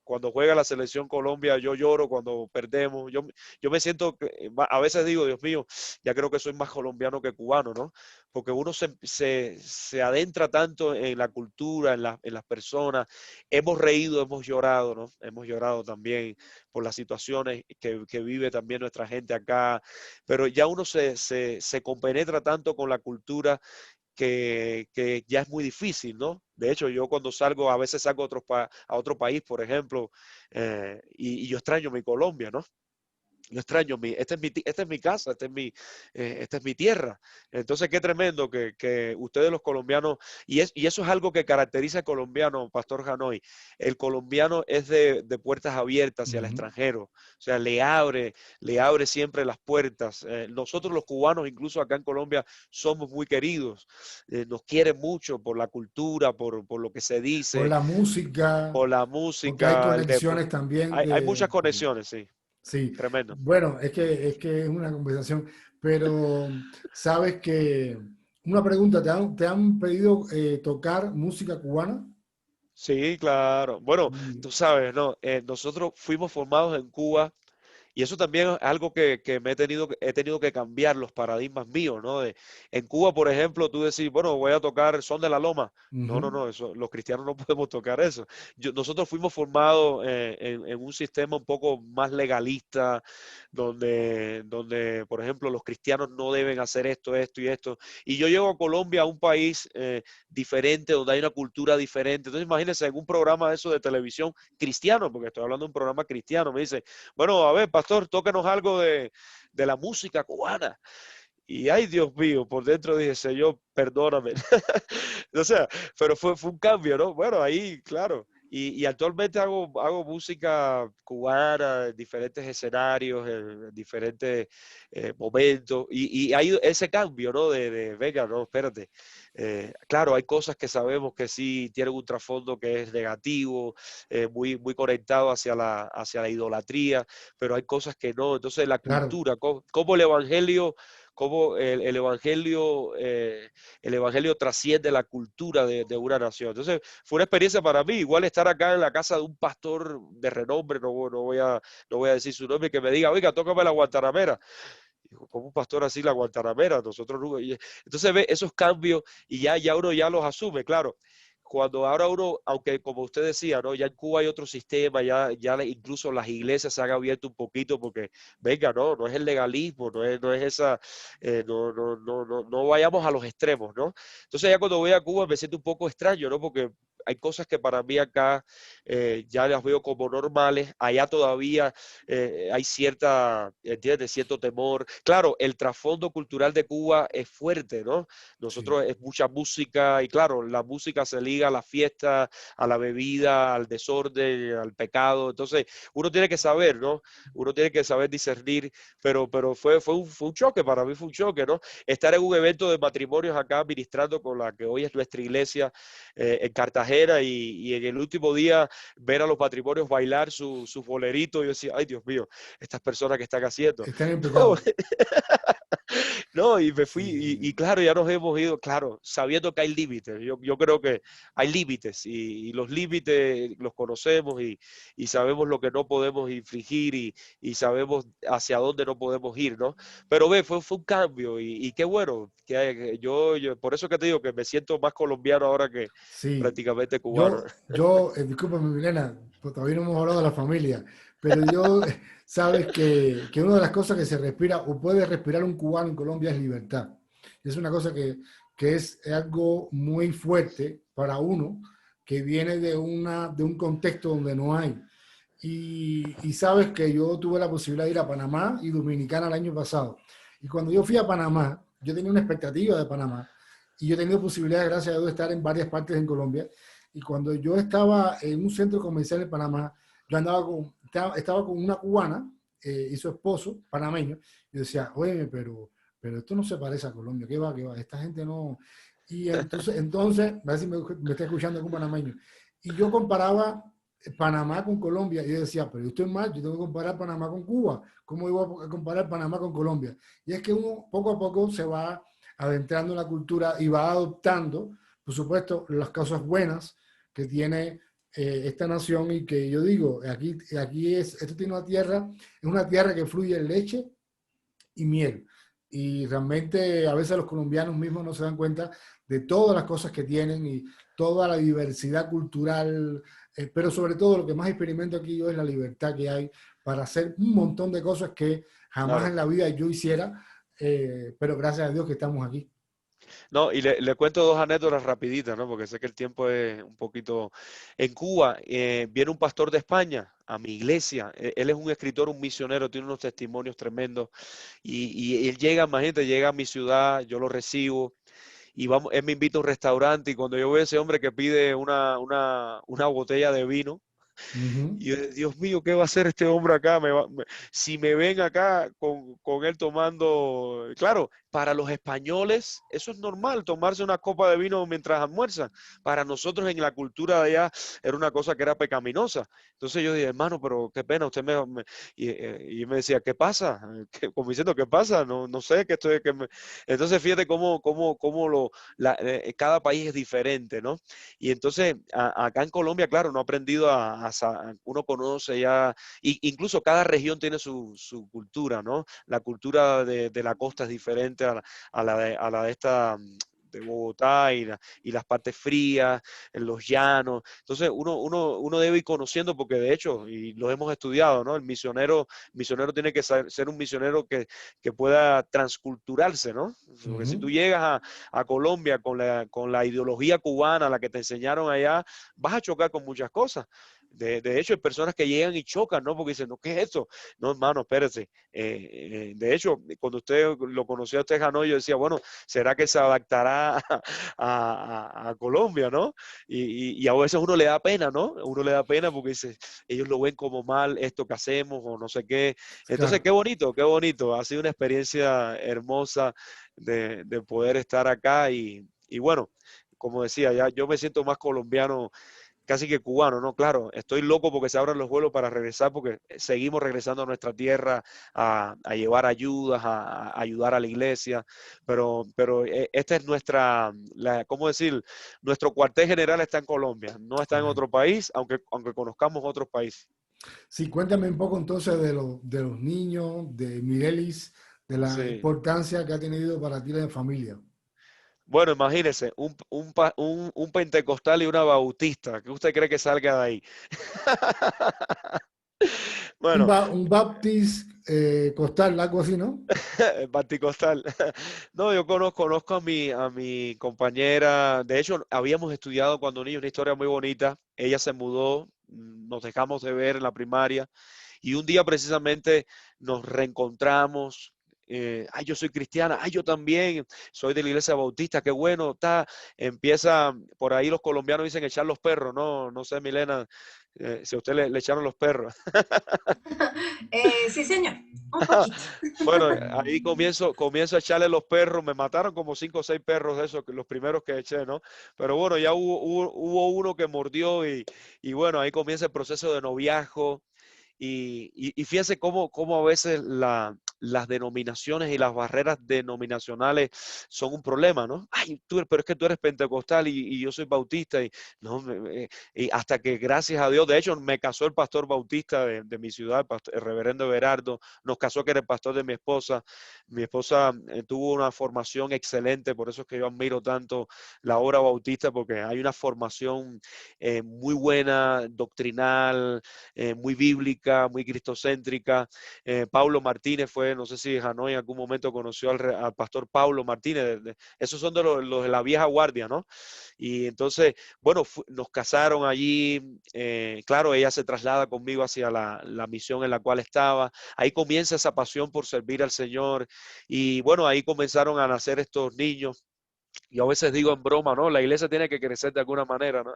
cuando juega la selección Colombia, yo lloro cuando perdemos, yo me siento, a veces digo, Dios mío, ya creo que soy más colombiano que cubano, ¿no? Porque uno se adentra tanto en la cultura, en las personas, hemos reído, hemos llorado, ¿no? Hemos llorado también por las situaciones que vive también nuestra gente acá, pero ya uno se compenetra tanto con la cultura que ya es muy difícil, ¿no? De hecho, yo cuando salgo, a veces salgo a otro país, por ejemplo, y yo extraño mi Colombia, ¿no? Yo extraño esta es mi casa, esta es mi tierra. Entonces, qué tremendo que ustedes los colombianos, y eso es algo que caracteriza al colombiano, Pastor Hanoi. El colombiano es de puertas abiertas hacia el Ujú. extranjero, o sea, le abre siempre las puertas. Nosotros los cubanos, incluso acá en Colombia, somos muy queridos, nos quieren mucho por la cultura, por lo que se Por dice, la música, por la porque hay música, el deporte. conexiones también Hay muchas de... conexiones, sí, Sí, tremendo. bueno, es que es una conversación, pero sabes que una pregunta, ¿te han pedido tocar música cubana? Sí, claro. Bueno, Y- tú sabes, ¿no? Nosotros fuimos formados en Cuba Y eso también es algo que he tenido que cambiar los paradigmas míos, ¿no? En Cuba, por ejemplo, tú decís, bueno, voy a tocar Son de la Loma. No, no, Ujú. no, eso, los cristianos no podemos tocar eso. Nosotros fuimos formados en un sistema un poco más legalista, donde, por ejemplo, los cristianos no deben hacer esto, esto y esto. Y yo llego a Colombia, a un país diferente, donde hay una cultura diferente. Entonces, imagínense, en un programa de eso de televisión cristiano, porque estoy hablando de un programa cristiano, me dice, bueno, a ver, pastor, tóquenos algo de la música cubana. Y ay, Dios mío, por dentro dije, Señor, perdóname. O sea, pero fue un cambio, ¿no? Bueno, ahí, claro. Y actualmente hago música cubana en diferentes escenarios, en diferentes momentos. Y hay ese cambio, ¿no? Venga, no, espérate. Claro, hay cosas que sabemos que sí tienen un trasfondo que es negativo, muy, muy conectado hacia la idolatría, pero hay cosas que no. Entonces, la Claro, cultura, cómo el evangelio, cómo el evangelio trasciende la cultura de una nación. Entonces, fue una experiencia para mí, igual estar acá en la casa de un pastor de renombre, no voy a decir su nombre, que me diga, oiga, tócame la guantanamera. Digo, como un pastor así la guantanamera, nosotros no. Entonces ve esos cambios y ya uno ya los asume, claro. Cuando ahora uno, aunque como usted decía, ¿no? Ya en Cuba hay otro sistema, incluso las iglesias se han abierto un poquito porque, venga, no es el legalismo, no es esa, no vayamos a los extremos, ¿no? Entonces ya cuando voy a Cuba me siento un poco extraño, ¿no? Porque hay cosas que para mí acá ya las veo como normales, allá todavía hay ¿entiendes? Cierto temor. Claro, el trasfondo cultural de Cuba es fuerte, ¿no? sí. Nosotros es mucha música y claro, la música se liga a la fiesta, a la bebida, al desorden, al pecado. Entonces, uno tiene que saber, ¿no? Uno tiene que saber discernir, pero fue un choque, para mí fue un choque, ¿no? Estar en un evento de matrimonios acá ministrando con la que hoy es nuestra iglesia en Cartagena y en el último día ver a los matrimonios bailar sus boleritos. Yo decía, ay Dios mío, estas personas que están haciendo. Están en No, pecado. no, y me fui, Sí. y claro, ya nos hemos ido, claro, sabiendo que hay límites. Yo creo que hay límites y los límites los conocemos y sabemos lo que no podemos infringir y sabemos hacia dónde no podemos ir, ¿no? Pero ve, fue un cambio y qué bueno, que yo, por eso que te digo que me siento más colombiano ahora que Sí, prácticamente cubano. discúlpame, Milena, pues todavía no hemos hablado de la familia, pero yo, sabes que una de las cosas que se respira o puede respirar un cubano en Colombia es libertad. Es una cosa que es algo muy fuerte para uno que viene de un contexto donde no hay. Y sabes que yo tuve la posibilidad de ir a Panamá y Dominicana el año pasado. Y cuando yo fui a Panamá, yo tenía una expectativa de Panamá y yo he tenido posibilidad, gracias a Dios, de estar en varias partes en Colombia. Y cuando yo estaba en un centro comercial en Panamá, yo estaba con una cubana y su esposo, panameño. Yo decía, oye, pero esto no se parece a Colombia, ¿qué va, qué va? Esta gente no. Y entonces, a ver si me está escuchando algún panameño. Y yo comparaba Panamá con Colombia. Y yo decía, pero yo estoy mal, yo tengo que comparar Panamá con Cuba. ¿Cómo iba a comparar Panamá con Colombia? Y es que uno poco a poco se va adentrando en la cultura y va adoptando, por supuesto, las cosas buenas que tiene esta nación y que yo digo, esto tiene es una tierra que fluye leche y miel. Y realmente a veces los colombianos mismos no se dan cuenta de todas las cosas que tienen y toda la diversidad cultural, pero sobre todo lo que más experimento aquí yo es la libertad que hay para hacer un montón de cosas que jamás Claro. en la vida yo hiciera, pero gracias a Dios que estamos aquí. No, y le cuento dos anécdotas rapiditas, ¿no? Porque sé que el tiempo es un poquito. En Cuba viene un pastor de España a mi iglesia. Él es un escritor, un misionero, tiene unos testimonios tremendos. Y él llega, imagínate, llega a mi ciudad, yo lo recibo y vamos, él me invita a un restaurante y cuando yo veo a ese hombre que pide una botella de vino, Uh -huh. y yo, Dios mío, ¿qué va a hacer este hombre acá? Si me ven acá con él tomando, claro, para los españoles eso es normal, tomarse una copa de vino mientras almuerzan. Para nosotros en la cultura de allá era una cosa que era pecaminosa. Entonces yo dije, hermano, pero qué pena, usted y me decía, ¿qué pasa? Como diciendo, ¿qué pasa? No, no sé, qué estoy, Entonces fíjate cada país es diferente, ¿no? Y entonces acá en Colombia, claro, no he aprendido uno conoce ya, incluso cada región tiene su cultura, ¿no? La cultura de la costa es diferente a la de esta de Bogotá y las partes frías, en los llanos. Entonces uno debe ir conociendo porque de hecho, y lo hemos estudiado, ¿no? El misionero tiene que ser un misionero que pueda transculturarse, ¿no? Porque si tú Ujú. llegas a Colombia con la ideología cubana, la que te enseñaron allá, vas a chocar con muchas cosas. De hecho, hay personas que llegan y chocan, ¿no? Porque dicen, no, ¿qué es esto? No, hermano, espérese. De hecho, cuando usted lo conoció a usted, Hanoi, yo decía, bueno, ¿será que se adaptará a Colombia, ¿no? Y a veces uno le da pena, ¿no? Uno le da pena porque dice, ellos lo ven como mal esto que hacemos o no sé qué. Entonces, Claro. qué bonito, qué bonito. Ha sido una experiencia hermosa de poder estar acá y bueno, como decía, ya yo me siento más colombiano casi que cubano, ¿no? Claro, estoy loco porque se abran los vuelos para regresar, porque seguimos regresando a nuestra tierra a llevar ayudas, a ayudar a la iglesia, pero esta es ¿cómo decir? Nuestro cuartel general está en Colombia, no está en Amén. otro país, aunque conozcamos otros países. Sí, cuéntame un poco entonces de los niños, de Mirelis, de la Sí. importancia que ha tenido para ti la familia. Bueno, imagínese, un pentecostal y una bautista, ¿qué usted cree que salga de ahí? Bueno, Un Baptist costal, algo así, ¿no? Panticostal. No, yo conozco a mi compañera. De hecho, habíamos estudiado cuando niños una historia muy bonita. Ella se mudó, nos dejamos de ver en la primaria y un día precisamente nos reencontramos. Ay, yo soy cristiana, ay, yo también soy de la iglesia bautista, qué bueno, está. Empieza, por ahí los colombianos dicen echar los perros, no, no sé, Milena, si a usted le echaron los perros. Sí, señor, un poquito. Bueno, ahí comienzo a echarle los perros. Me mataron como 5 o 6 perros de esos, los primeros que eché, ¿no? Pero bueno, ya hubo uno que mordió y bueno, ahí comienza el proceso de noviazgo. Y fíjense cómo a veces las denominaciones y las barreras denominacionales son un problema, ¿no? Ay, pero es que tú eres pentecostal y yo soy bautista. No, y hasta que gracias a Dios, de hecho, me casó el pastor bautista de mi ciudad, el reverendo Everardo, nos casó que era el pastor de mi esposa. Mi esposa tuvo una formación excelente, por eso es que yo admiro tanto la obra bautista, porque hay una formación muy buena, doctrinal, muy bíblica, muy cristocéntrica. Pablo Martínez fue, no sé si Hanoi en algún momento conoció al pastor Pablo Martínez, esos son de los de la vieja guardia, ¿no? Y entonces, bueno, nos casaron allí, claro, ella se traslada conmigo hacia la misión en la cual estaba, ahí comienza esa pasión por servir al Señor y bueno, ahí comenzaron a nacer estos niños. Yo a veces digo en broma, ¿no? La iglesia tiene que crecer de alguna manera, ¿no?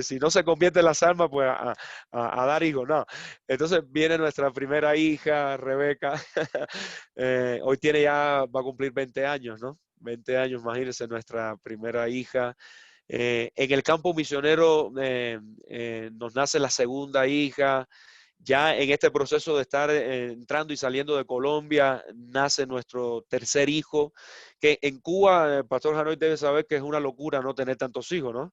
Si no se convierte en las almas, pues a dar hijos, no. Entonces viene nuestra primera hija, Rebeca. Hoy va a cumplir 20 años, ¿no? 20 años, imagínense, nuestra primera hija. En el campo misionero nos nace la segunda hija. Ya en este proceso de estar entrando y saliendo de Colombia, nace nuestro tercer hijo, que en Cuba, el pastor Hanoi debe saber que es una locura no tener tantos hijos, ¿no?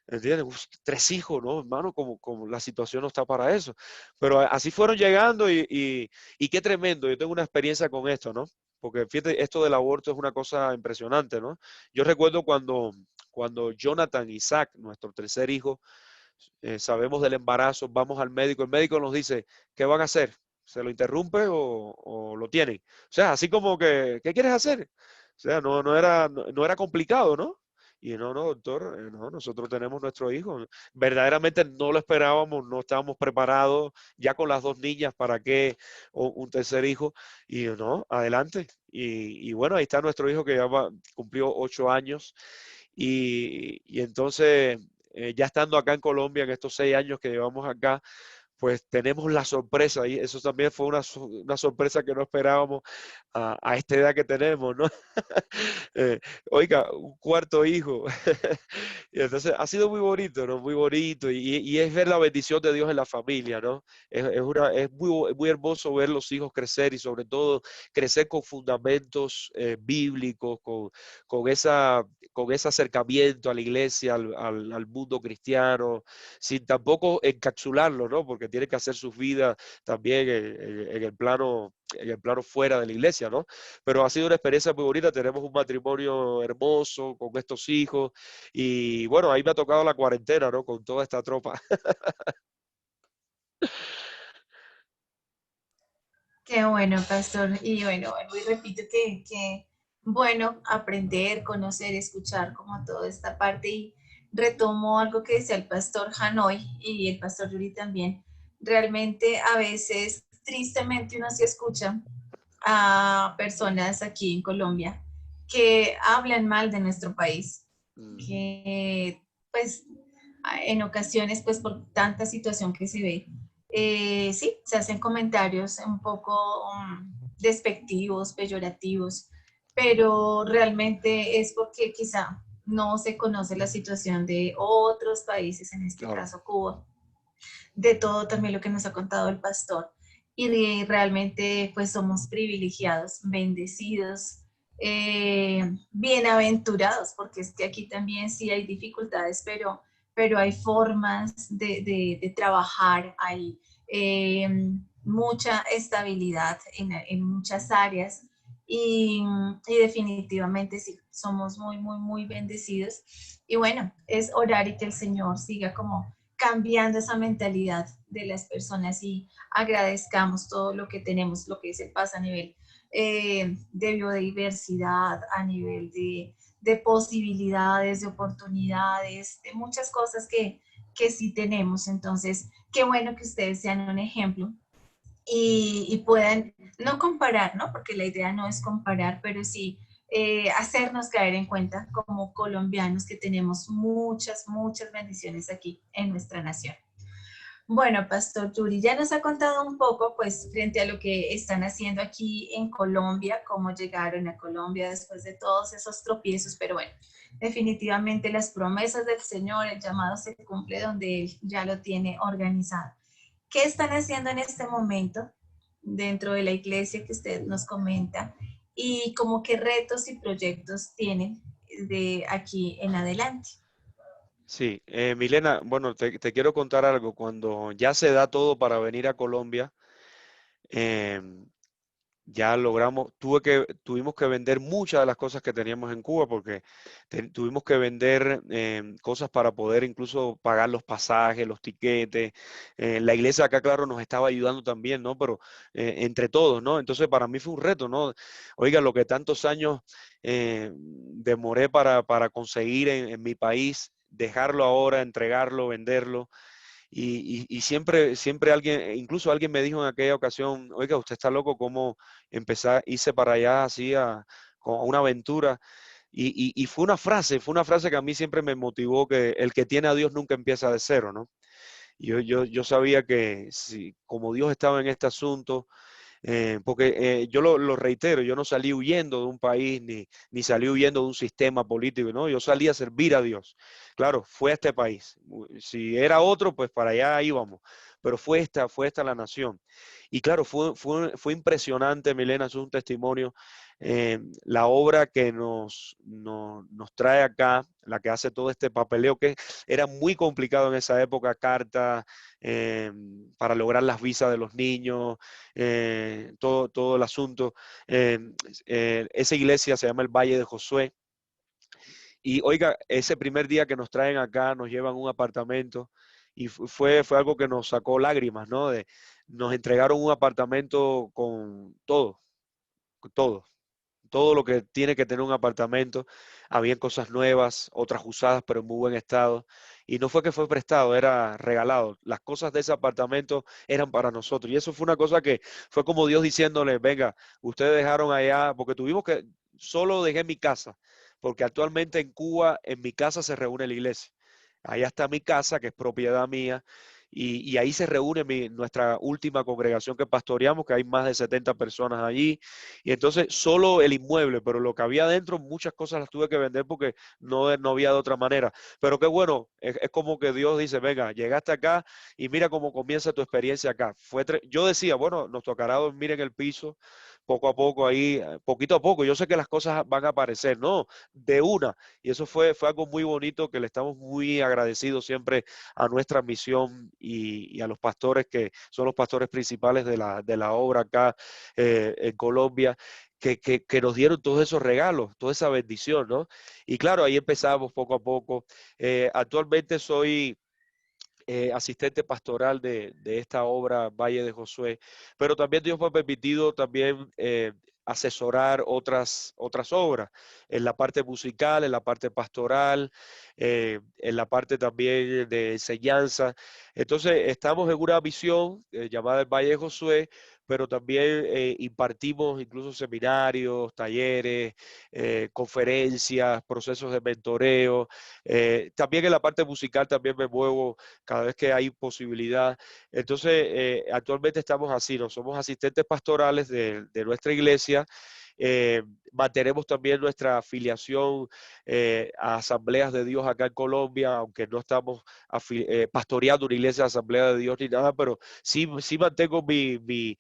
¿Entiendes? Uf, 3 hijos, ¿no, hermano? Como la situación no está para eso. Pero así fueron llegando y qué tremendo. Yo tengo una experiencia con esto, ¿no? Porque fíjate, esto del aborto es una cosa impresionante, ¿no? Yo recuerdo cuando Jonathan Isaac, nuestro tercer hijo, sabemos del embarazo, vamos al médico, el médico nos dice, ¿qué van a hacer? ¿Se lo interrumpe o lo tienen? O sea, así como que, ¿qué quieres hacer? O sea, no era complicado, ¿no? Y no, doctor, no, nosotros tenemos nuestro hijo. Verdaderamente no lo esperábamos, no estábamos preparados ya con las dos niñas para que un tercer hijo. Y no, adelante. Y bueno, ahí está nuestro hijo que cumplió 8 años. Y entonces, ya estando acá en Colombia, en estos 6 años que llevamos acá, pues tenemos la sorpresa, y eso también fue una sorpresa que no esperábamos a esta edad que tenemos, ¿no? Eh, oiga, un cuarto hijo. Y entonces ha sido muy bonito, ¿no? Muy bonito, y es ver la bendición de Dios en la familia, ¿no? Es muy hermoso ver los hijos crecer y sobre todo crecer con fundamentos bíblicos, con ese acercamiento a la iglesia, al mundo cristiano, sin tampoco encapsularlo, ¿no? Porque tiene que hacer sus vidas también en el plano fuera de la iglesia, ¿no? Pero ha sido una experiencia muy bonita. Tenemos un matrimonio hermoso con estos hijos y bueno, ahí me ha tocado la cuarentena, ¿no? Con toda esta tropa. Qué bueno, pastor. Y bueno, vuelvo y repito que bueno aprender, conocer, escuchar como toda esta parte y retomo algo que decía el pastor Hanoi y el pastor Yuri también. Realmente a veces, tristemente, uno se escucha a personas aquí en Colombia que hablan mal de nuestro país, Mm, que pues en ocasiones pues por tanta situación que se ve, sí, se hacen comentarios un poco despectivos, peyorativos, pero realmente es porque quizá no se conoce la situación de otros países, en este claro, caso Cuba, de todo también lo que nos ha contado el pastor. Y realmente pues somos privilegiados, bendecidos, bienaventurados, porque es que aquí también sí hay dificultades, pero hay formas de trabajar, hay mucha estabilidad en muchas áreas y definitivamente sí, somos muy, muy, muy bendecidos. Y bueno, es orar y que el Señor siga como cambiando esa mentalidad de las personas y agradezcamos todo lo que tenemos, lo que se pasa a nivel de biodiversidad, a nivel de posibilidades, de oportunidades, de muchas cosas que sí tenemos. Entonces, qué bueno que ustedes sean un ejemplo y puedan no comparar, ¿no? Porque la idea no es comparar, pero sí hacernos caer en cuenta como colombianos que tenemos muchas, muchas bendiciones aquí en nuestra nación. Bueno, Pastor Yuri, ya nos ha contado un poco, pues, frente a lo que están haciendo aquí en Colombia, cómo llegaron a Colombia después de todos esos tropiezos, pero bueno, definitivamente las promesas del Señor, el llamado se cumple donde Él ya lo tiene organizado. ¿Qué están haciendo en este momento dentro de la iglesia que usted nos comenta? Y como qué retos y proyectos tienen de aquí en adelante. sí. Milena, bueno, te quiero contar algo. Cuando ya se da todo para venir a Colombia, em, ya logramos, tuvimos que vender muchas de las cosas que teníamos en Cuba porque tuvimos que vender cosas para poder incluso pagar los pasajes, los tiquetes. La iglesia acá, claro, nos estaba ayudando también, ¿no? Pero entre todos, ¿no? Entonces para mí fue un reto, ¿no? Oiga, lo que tantos años demoré para conseguir en mi país, dejarlo ahora, entregarlo, venderlo. Y siempre alguien, incluso alguien me dijo en aquella ocasión, oiga, usted está loco, ¿cómo empezar, irse para allá así con una aventura? Y fue una frase que a mí siempre me motivó, que el que tiene a Dios nunca empieza de cero, ¿no? Y yo sabía que si, como Dios estaba en este asunto, porque yo lo reitero, yo no salí huyendo de un país ni salí huyendo de un sistema político, ¿no? Yo salí a servir a Dios. Claro, fue a este país. Si era otro, pues para allá íbamos. Pero fue esta la nación. Y claro, fue impresionante, Milena, es un testimonio. La obra que nos trae acá, la que hace todo este papeleo, que era muy complicado en esa época, cartas para lograr las visas de los niños, todo el asunto. Eh, esa iglesia se llama el Valle de Josué. Y oiga, ese primer día que nos traen acá, nos llevan a un apartamento y fue algo que nos sacó lágrimas, ¿no? Nos entregaron un apartamento con todo todo lo que tiene que tener un apartamento. Habían cosas nuevas, otras usadas, pero en muy buen estado. Y no fue que fue prestado, era regalado. Las cosas de ese apartamento eran para nosotros. Y eso fue una cosa que fue como Dios diciéndole, venga, ustedes dejaron allá, porque solo dejé mi casa, porque actualmente en Cuba, en mi casa se reúne la iglesia. Allá está mi casa, que es propiedad mía, y ahí se reúne nuestra última congregación que pastoreamos, que hay más de 70 personas allí, y entonces solo el inmueble, pero lo que había dentro, muchas cosas las tuve que vender porque no había de otra manera. Pero qué bueno, es como que Dios dice, venga, llegaste acá y mira cómo comienza tu experiencia acá. Yo decía, bueno, nos tocará dormir en el piso poco a poco ahí, poquito a poco. Yo sé que las cosas van a aparecer, no, de una. Y eso fue algo muy bonito que le estamos muy agradecidos siempre a nuestra misión y a los pastores que son los pastores principales de la obra acá en Colombia. Que nos dieron todos esos regalos, toda esa bendición, ¿no? Y claro, ahí empezamos poco a poco. Actualmente soy asistente pastoral de esta obra Valle de Josué, pero también Dios me ha permitido también asesorar otras obras, en la parte musical, en la parte pastoral, en la parte también de enseñanza. Entonces, estamos en una visión llamada el Valle de Josué, pero también impartimos incluso seminarios, talleres, conferencias, procesos de mentoreo. También en la parte musical también me muevo cada vez que hay posibilidad. Entonces, actualmente estamos así, ¿no? Somos asistentes pastorales de nuestra iglesia. Mantenemos también nuestra afiliación a Asambleas de Dios acá en Colombia, aunque no estamos pastoreando una iglesia de Asamblea de Dios ni nada, pero sí mantengo mis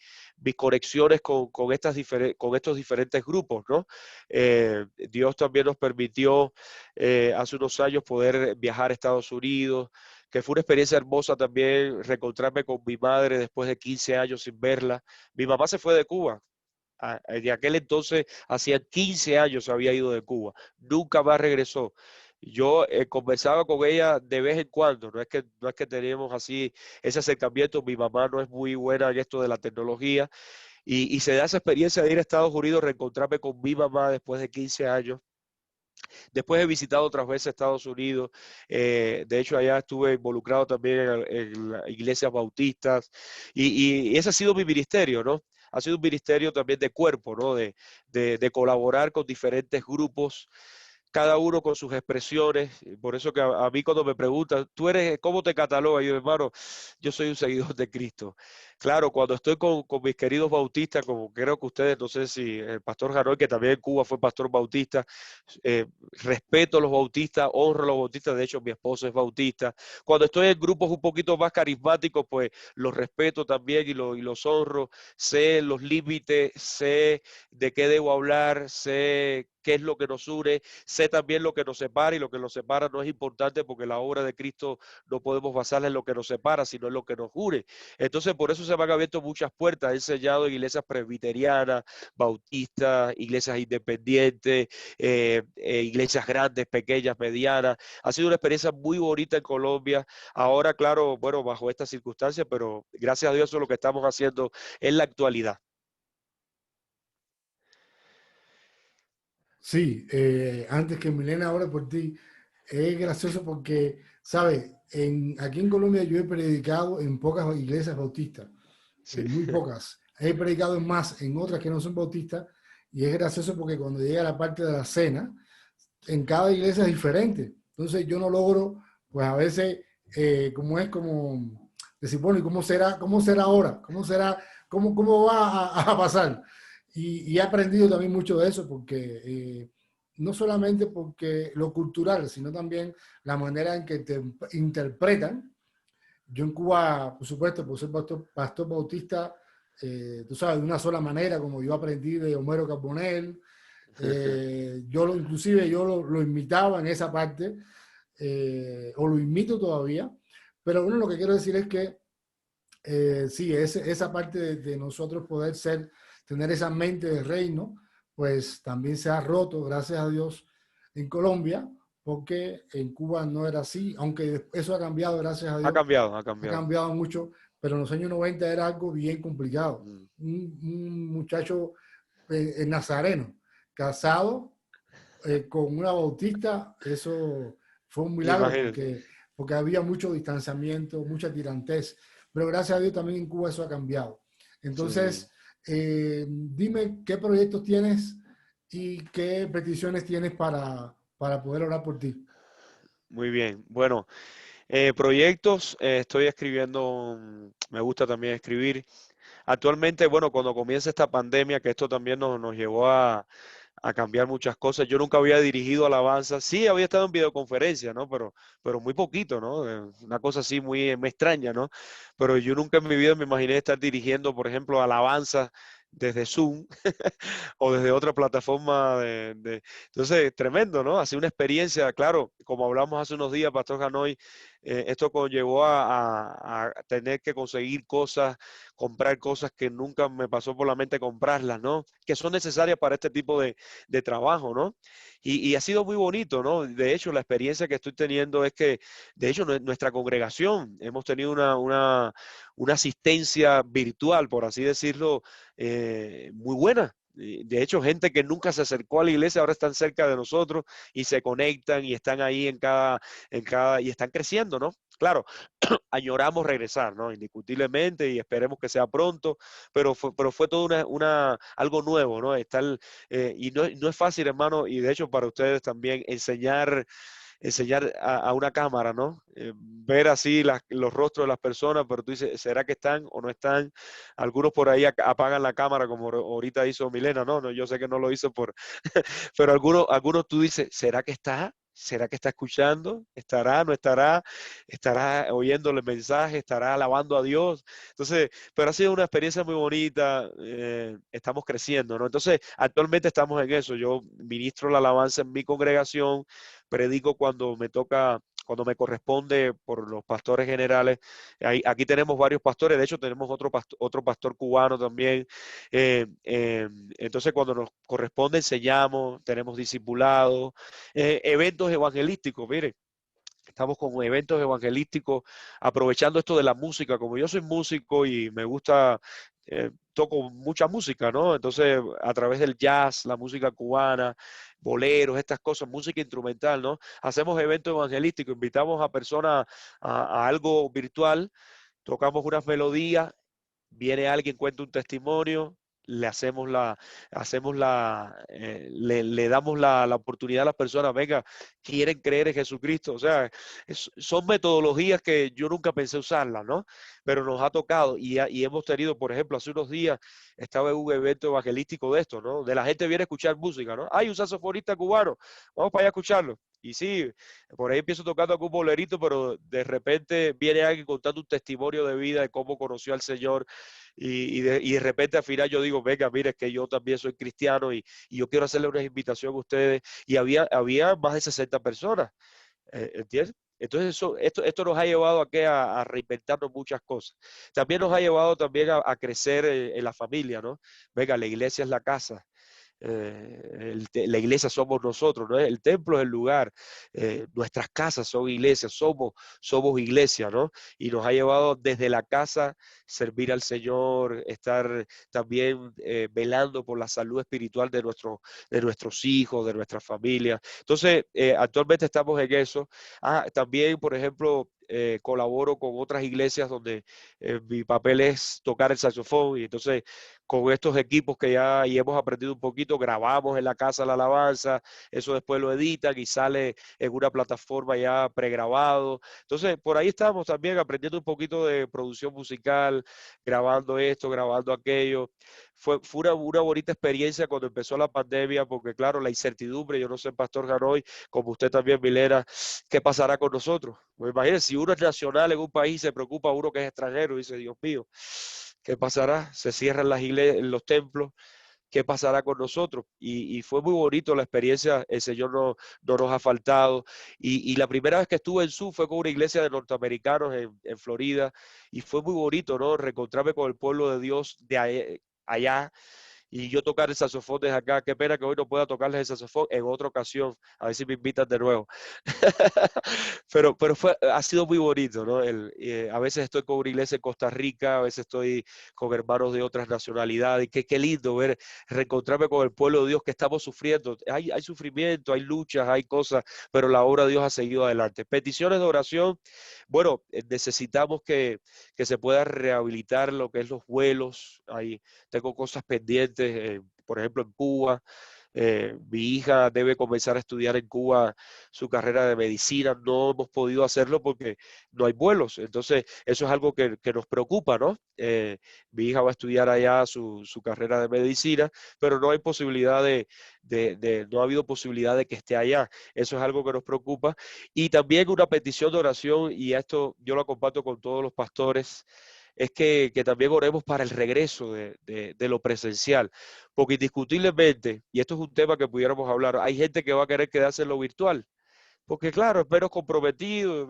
conexiones con estos diferentes grupos, ¿no? Dios también nos permitió hace unos años poder viajar a Estados Unidos, que fue una experiencia hermosa también reencontrarme con mi madre después de 15 años sin verla. Mi mamá se fue de Cuba. De aquel entonces, hacía 15 años había ido de Cuba. Nunca más regresó. Yo conversaba con ella de vez en cuando, no es que teníamos así ese acercamiento. Mi mamá no es muy buena en esto de la tecnología y se da esa experiencia de ir a Estados Unidos, reencontrarme con mi mamá después de 15 años. Después he visitado otras veces Estados Unidos. De hecho, allá estuve involucrado también en las iglesias bautistas y ese ha sido mi ministerio, ¿no? Ha sido un ministerio también de cuerpo, ¿no? De colaborar con diferentes grupos, cada uno con sus expresiones. Por eso que a mí cuando me preguntan, ¿tú eres, cómo te catalogas? Yo, hermano, yo soy un seguidor de Cristo. Claro, cuando estoy con mis queridos bautistas, como creo que ustedes, no sé si el pastor Janoy, que también en Cuba fue pastor bautista, eh, respeto a los bautistas, honro a los bautistas, de hecho mi esposo es bautista. Cuando estoy en grupos un poquito más carismáticos, pues los respeto también y los honro, sé los límites, sé de qué debo hablar, sé qué es lo que nos une, sé también lo que nos separa y lo que nos separa no es importante porque la obra de Cristo no podemos basarla en lo que nos separa, sino en lo que nos une. Entonces, por eso se me han abierto muchas puertas. He enseñado en iglesias presbiterianas, bautistas, iglesias independientes, iglesias grandes, pequeñas, medianas. Ha sido una experiencia muy bonita en Colombia. Ahora, claro, bueno, bajo estas circunstancias, pero gracias a Dios eso es lo que estamos haciendo en la actualidad. Sí, antes que Milena ore por ti, es gracioso porque, ¿sabes? Aquí en Colombia yo he predicado en pocas iglesias bautistas, Sí. muy pocas. He predicado más en otras que no son bautistas y es gracioso porque cuando llega la parte de la cena, en cada iglesia es diferente. Entonces yo no logro, pues a veces, como es como decir, bueno, ¿y cómo será ahora? ¿Cómo va a pasar? Y he aprendido también mucho de eso porque no solamente porque lo cultural, sino también la manera en que te interpretan. Yo en Cuba, por supuesto, por ser pastor bautista, tú sabes, de una sola manera, como yo aprendí de Homero Carbonell, inclusive yo lo imitaba en esa parte, o lo imito todavía, pero bueno, lo que quiero decir es que sí, esa parte de nosotros poder tener esa mente de reino, pues también se ha roto, gracias a Dios, en Colombia, porque en Cuba no era así, aunque eso ha cambiado, gracias a Ha Dios, cambiado, ha ha cambiado. cambiado mucho, pero en los años 90 era algo bien complicado. Mm. Un muchacho nazareno, casado con una bautista, eso fue un milagro Imagínate. porque había mucho distanciamiento, mucha tirantez, pero gracias a Dios también en Cuba eso ha cambiado. Sí, Entonces, dime qué proyectos tienes y qué peticiones tienes para poder orar por ti. muy bien. Bueno. Proyectos, estoy escribiendo, me gusta también escribir. Actualmente, bueno, cuando comienza esta pandemia, que esto también nos llevó a cambiar muchas cosas. Yo nunca había dirigido alabanza. Sí, había estado en videoconferencia, ¿no? Pero muy poquito, ¿no? Una cosa así muy extraña, ¿no? Pero yo nunca en mi vida me imaginé estar dirigiendo, por ejemplo, alabanza desde Zoom o desde otra plataforma Entonces, tremendo, ¿no? Así una experiencia, claro, como hablamos hace unos días, Pastor Hanoi, esto conllevó a tener que conseguir cosas, comprar cosas que nunca me pasó por la mente comprarlas, ¿no? Que son necesarias para este tipo de trabajo, ¿no? Y ha sido muy bonito, ¿no? De hecho, la experiencia que estoy teniendo es que, de hecho, nuestra congregación, hemos tenido una asistencia virtual, por así decirlo, muy buena. De hecho, gente que nunca se acercó a la iglesia ahora están cerca de nosotros y se conectan y están ahí y están creciendo, ¿no? Claro, añoramos regresar, ¿no? Indiscutiblemente y esperemos que sea pronto, pero fue todo algo nuevo, ¿no? Y no es fácil, hermano, y de hecho para ustedes también enseñar a una cámara, ¿no? Ver así los rostros de las personas, pero tú dices, ¿será que están o no están? Algunos por ahí apagan la cámara, como ahorita hizo Milena, no, yo sé que no lo hizo pero algunos tú dices, ¿será que está? ¿Será que está escuchando? ¿Estará? ¿No estará? ¿Estará oyéndole el mensaje? ¿Estará alabando a Dios? Entonces, pero ha sido una experiencia muy bonita. Estamos creciendo, ¿no? Entonces, actualmente estamos en eso. Yo ministro la alabanza en mi congregación, predico cuando me toca, cuando me corresponde por los pastores generales. Aquí tenemos varios pastores, de hecho tenemos otro pastor cubano también. Entonces cuando nos corresponde enseñamos, tenemos discipulados, eventos evangelísticos, miren. Estamos con eventos evangelísticos, aprovechando esto de la música. Como yo soy músico y me gusta, toco mucha música, ¿no? Entonces, a través del jazz, la música cubana, boleros, estas cosas, música instrumental, ¿no? Hacemos eventos evangelísticos, invitamos a personas a algo virtual, tocamos unas melodías, viene alguien, cuenta un testimonio, le damos la oportunidad a las personas, venga, quieren creer en Jesucristo. O sea, son metodologías que yo nunca pensé usarlas, ¿no? Pero nos ha tocado y hemos tenido, por ejemplo, hace unos días estaba en un evento evangelístico de esto, ¿no? De la gente viene a escuchar música, ¿no? Hay un saxofonista cubano, vamos para allá a escucharlo. Y sí, por ahí empiezo tocando algún bolerito, pero de repente viene alguien contando un testimonio de vida de cómo conoció al Señor y de repente al final yo digo, venga, mire, es que yo también soy cristiano y yo quiero hacerle una invitación a ustedes. Y había más de 60 personas, ¿entiendes? Entonces esto nos ha llevado a reinventarnos muchas cosas. También nos ha llevado también a crecer en la familia, ¿no? Venga, la iglesia es la casa. La iglesia somos nosotros, ¿no? El templo es el lugar, nuestras casas son iglesias, somos iglesia, ¿no? Y nos ha llevado desde la casa servir al Señor, estar también velando por la salud espiritual de nuestros hijos, de nuestra familia. Entonces, actualmente estamos en eso. También, por ejemplo, colaboro con otras iglesias donde mi papel es tocar el saxofón y entonces con estos equipos que ya y hemos aprendido un poquito, grabamos en la casa la alabanza, eso después lo editan y sale en una plataforma ya pregrabado. Entonces, por ahí estamos también aprendiendo un poquito de producción musical, grabando esto, grabando aquello. Fue una bonita experiencia cuando empezó la pandemia, porque claro, la incertidumbre, yo no sé, Pastor Jaroy, como usted también, Milena, ¿qué pasará con nosotros? Pues imagínense, si uno es nacional en un país, se preocupa uno que es extranjero y dice, Dios mío, ¿qué pasará? Se cierran las iglesias, los templos, ¿qué pasará con nosotros? Y fue muy bonito la experiencia, el Señor no nos ha faltado. Y la primera vez que estuve en Zoom fue con una iglesia de norteamericanos en Florida, y fue muy bonito, ¿no? Reencontrarme con el pueblo de Dios allá y yo tocar el saxofón desde acá. Qué pena que hoy no pueda tocarles el saxofón en otra ocasión, a ver si me invitan de nuevo. Pero ha sido muy bonito, ¿no? A veces estoy con una iglesia en Costa Rica, a veces estoy con hermanos de otras nacionalidades. Qué lindo ver, reencontrarme con el pueblo de Dios que estamos sufriendo. Hay sufrimiento, hay luchas, hay cosas, pero la obra de Dios ha seguido adelante. Peticiones de oración. Bueno, necesitamos que se pueda rehabilitar lo que es los vuelos. Tengo cosas pendientes, por ejemplo, en Cuba. Mi hija debe comenzar a estudiar en Cuba su carrera de medicina. No hemos podido hacerlo porque no hay vuelos. Entonces, eso es algo que nos preocupa, ¿no? Mi hija va a estudiar allá su carrera de medicina, pero no hay posibilidad no ha habido posibilidad de que esté allá. Eso es algo que nos preocupa. Y también una petición de oración, y esto yo lo comparto con todos los pastores, es que también oremos para el regreso de lo presencial, porque indiscutiblemente, y esto es un tema que pudiéramos hablar, hay gente que va a querer quedarse en lo virtual, porque claro, espero comprometido,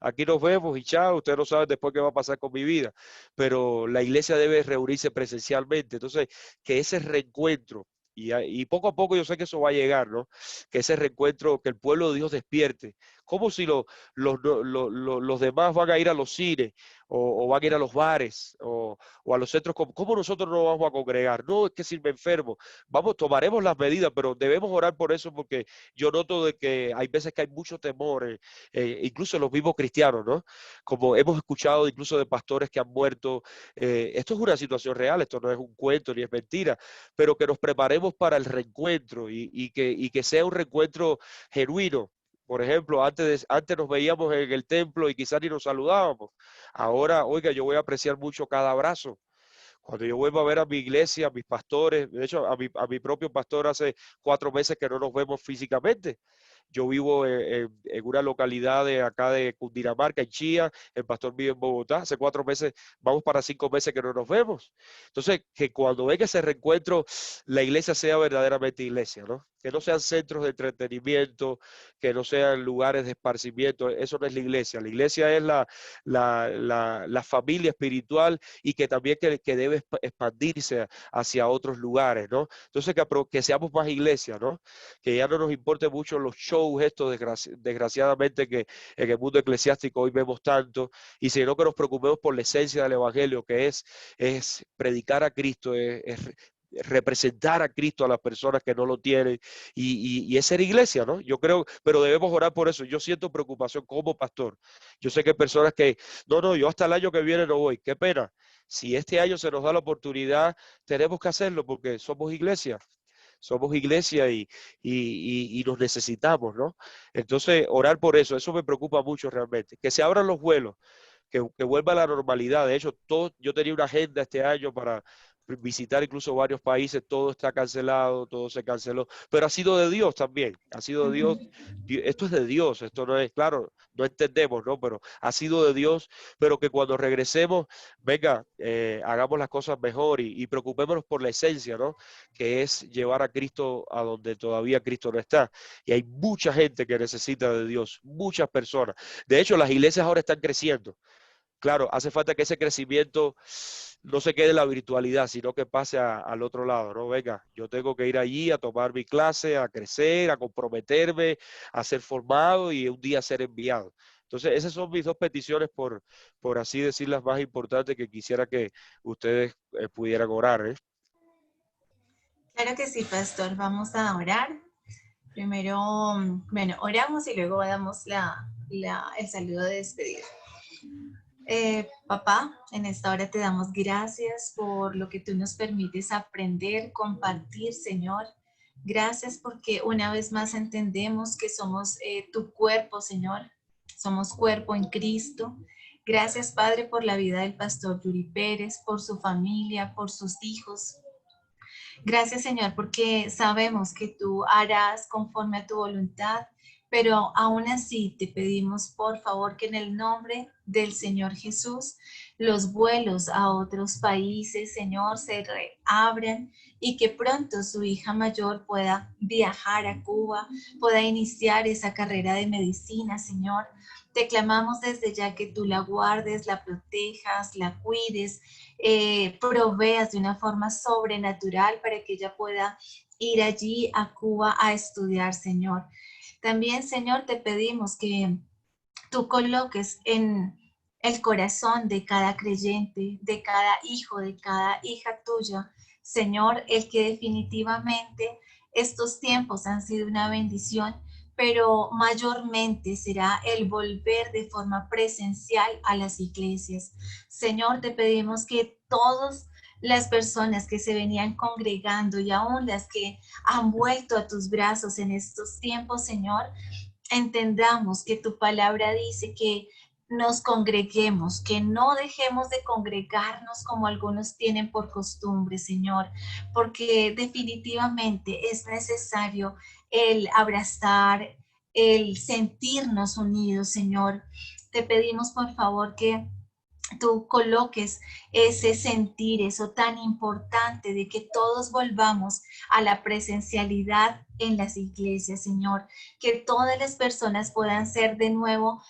aquí nos vemos y chao, ustedes no saben después qué va a pasar con mi vida, pero la iglesia debe reunirse presencialmente, entonces que ese reencuentro, y poco a poco yo sé que eso va a llegar, ¿no? Que ese reencuentro, que el pueblo de Dios despierte, como si los demás van a ir a los cines o van a ir a los bares o a los centros, ¿cómo nosotros no vamos a congregar? No, es que si me enfermo, vamos, tomaremos las medidas, pero debemos orar por eso porque yo noto de que hay veces que hay mucho temor, incluso en los mismos cristianos, ¿no? Como hemos escuchado incluso de pastores que han muerto, esto es una situación real, esto no es un cuento ni es mentira, pero que nos preparemos para el reencuentro y que sea un reencuentro genuino. Por ejemplo, antes nos veíamos en el templo y quizás ni nos saludábamos. Ahora, oiga, yo voy a apreciar mucho cada abrazo. Cuando yo vuelvo a ver a mi iglesia, a mis pastores, de hecho, a mi propio pastor hace 4 meses que no nos vemos físicamente. Yo vivo en una localidad de acá de Cundinamarca, en Chía, el pastor vive en Bogotá, hace 4 meses, vamos para 5 meses que no nos vemos. Entonces, que cuando venga ese reencuentro, la iglesia sea verdaderamente iglesia, ¿no? Que no sean centros de entretenimiento, que no sean lugares de esparcimiento, eso no es la iglesia es la familia espiritual y que también que debe expandirse hacia otros lugares, ¿no? Entonces, que seamos más iglesia, ¿no? Que ya no nos importe mucho los shows estos, desgraciadamente, que en el mundo eclesiástico hoy vemos tanto, y sino que nos preocupemos por la esencia del evangelio, que es predicar a Cristo, es representar a Cristo a las personas que no lo tienen y es ser iglesia, ¿no? Yo creo, pero debemos orar por eso. Yo siento preocupación como pastor. Yo sé que hay personas que, no, yo hasta el año que viene no voy. Qué pena. Si este año se nos da la oportunidad, tenemos que hacerlo porque somos iglesia y nos necesitamos, ¿no? Entonces, orar por eso me preocupa mucho realmente. Que se abran los vuelos, que vuelva a la normalidad. De hecho, yo tenía una agenda este año para visitar incluso varios países, todo está cancelado, todo se canceló, pero ha sido de Dios también, ha sido de Dios, Ujú. esto es de Dios, esto no es, claro, no entendemos, ¿no? Pero ha sido de Dios, pero que cuando regresemos, venga, hagamos las cosas mejor y preocupémonos por la esencia, ¿no? Que es llevar a Cristo a donde todavía Cristo no está. Y hay mucha gente que necesita de Dios, muchas personas. De hecho, las iglesias ahora están creciendo. Claro, hace falta que ese crecimiento no se quede en la virtualidad, sino que pase al otro lado, ¿no? Venga, yo tengo que ir allí a tomar mi clase, a crecer, a comprometerme, a ser formado y un día ser enviado. Entonces, esas son mis dos peticiones, por así decir, las más importantes que quisiera que ustedes pudieran orar, ¿eh? Claro que sí, pastor. Vamos a orar. Primero, bueno, oramos y luego damos el saludo de despedida. Papá, en esta hora te damos gracias por lo que tú nos permites aprender, compartir, Señor. Gracias porque una vez más entendemos que somos tu cuerpo, Señor. Somos cuerpo en Cristo. Gracias, Padre, por la vida del pastor Yuri Pérez, por su familia, por sus hijos. Gracias, Señor, porque sabemos que tú harás conforme a tu voluntad, pero aún así te pedimos, por favor, que en el nombre del Señor Jesús, los vuelos a otros países, Señor, se reabran y que pronto su hija mayor pueda viajar a Cuba, pueda iniciar esa carrera de medicina, Señor. Te clamamos desde ya que tú la guardes, la protejas, la cuides, proveas de una forma sobrenatural para que ella pueda ir allí a Cuba a estudiar, Señor. También, Señor, te pedimos que tú coloques en el corazón de cada creyente, de cada hijo, de cada hija tuya, Señor, el que definitivamente estos tiempos han sido una bendición, pero mayormente será el volver de forma presencial a las iglesias. Señor, te pedimos que todos las personas que se venían congregando y aún las que han vuelto a tus brazos en estos tiempos, Señor, entendamos que tu palabra dice que nos congreguemos, que no dejemos de congregarnos como algunos tienen por costumbre, Señor, porque definitivamente es necesario el abrazar, el sentirnos unidos, Señor. Te pedimos por favor que tú coloques ese sentir, eso tan importante de que todos volvamos a la presencialidad en las iglesias, Señor, que todas las personas puedan ser de nuevo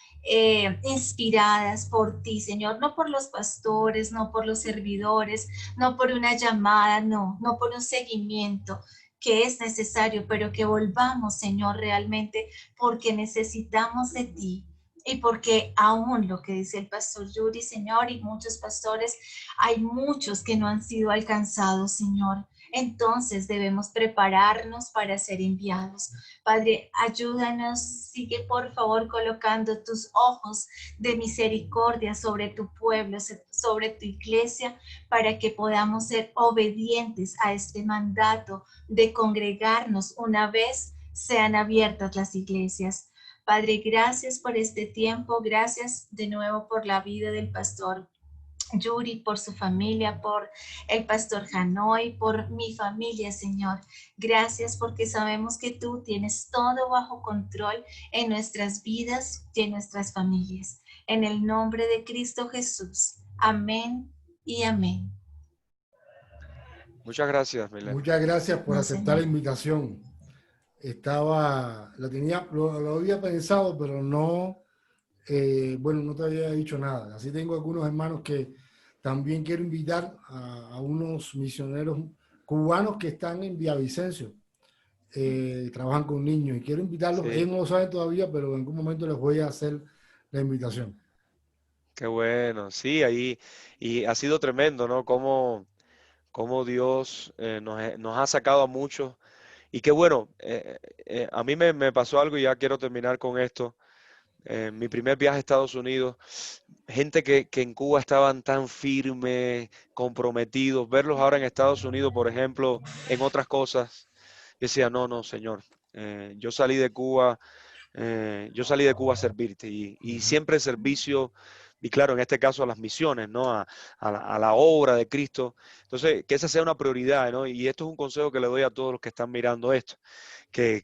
inspiradas por ti, Señor, no por los pastores, no por los servidores, no por una llamada, no por un seguimiento que es necesario, pero que volvamos, Señor, realmente porque necesitamos de ti. Y porque aún lo que dice el pastor Yuri, Señor, y muchos pastores, hay muchos que no han sido alcanzados, Señor. Entonces debemos prepararnos para ser enviados. Padre, ayúdanos, sigue por favor colocando tus ojos de misericordia sobre tu pueblo, sobre tu iglesia, para que podamos ser obedientes a este mandato de congregarnos una vez sean abiertas las iglesias. Padre, gracias por este tiempo, gracias de nuevo por la vida del pastor Yuri, por su familia, por el pastor Hanoi, por mi familia, Señor. Gracias porque sabemos que tú tienes todo bajo control en nuestras vidas y en nuestras familias. En el nombre de Cristo Jesús. Amén y amén. Muchas gracias, Milena. Muchas gracias por No, aceptar la Señor. invitación. Lo había pensado, pero no, bueno, no te había dicho nada. Así tengo algunos hermanos que también quiero invitar a unos misioneros cubanos que están en Villavicencio, trabajan con niños y quiero invitarlos. Sí, Ellos no lo saben todavía, pero en algún momento les voy a hacer la invitación. qué bueno. Sí, ahí, y ha sido tremendo, ¿no? Cómo Dios nos ha sacado a muchos. Y qué bueno, a mí me pasó algo y ya quiero terminar con esto. Mi primer viaje a Estados Unidos, gente que en Cuba estaban tan firmes, comprometidos, verlos ahora en Estados Unidos, por ejemplo, en otras cosas, decía, no, no, Señor, yo salí de Cuba, a servirte y siempre el servicio, y claro, en este caso a las misiones, ¿no? A la obra de Cristo. Entonces, que esa sea una prioridad, ¿no? Y esto es un consejo que le doy a todos los que están mirando esto que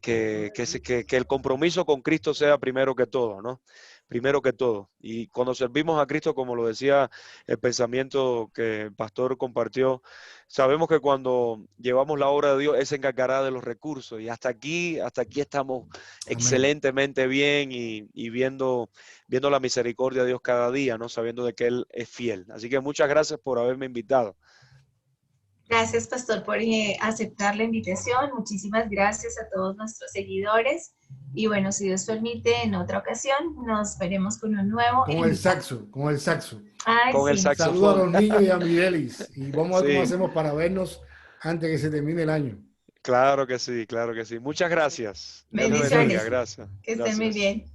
el compromiso con Cristo sea primero que todo, ¿no? Primero que todo. Y cuando servimos a Cristo, como lo decía el pensamiento que el pastor compartió, sabemos que cuando llevamos la obra de Dios, Él se encargará de los recursos. Y hasta aquí estamos Amén. excelentemente bien y viendo la misericordia de Dios cada día, ¿no? Sabiendo de que Él es fiel. Así que muchas gracias por haberme invitado. Gracias, pastor, por aceptar la invitación. Muchísimas gracias a todos nuestros seguidores. Y bueno, si Dios permite, en otra ocasión nos veremos con un nuevo invitado. Con el saxo. Ay, Con el sí. Saludo a saxofón. los niños y a Mirelis. Y vamos a ver cómo Sí, hacemos para vernos antes que se termine el año. claro que sí, claro que sí. Muchas gracias. Dios le bendiga. Bendiciones. Gracias. Que estén muy Gracias. bien.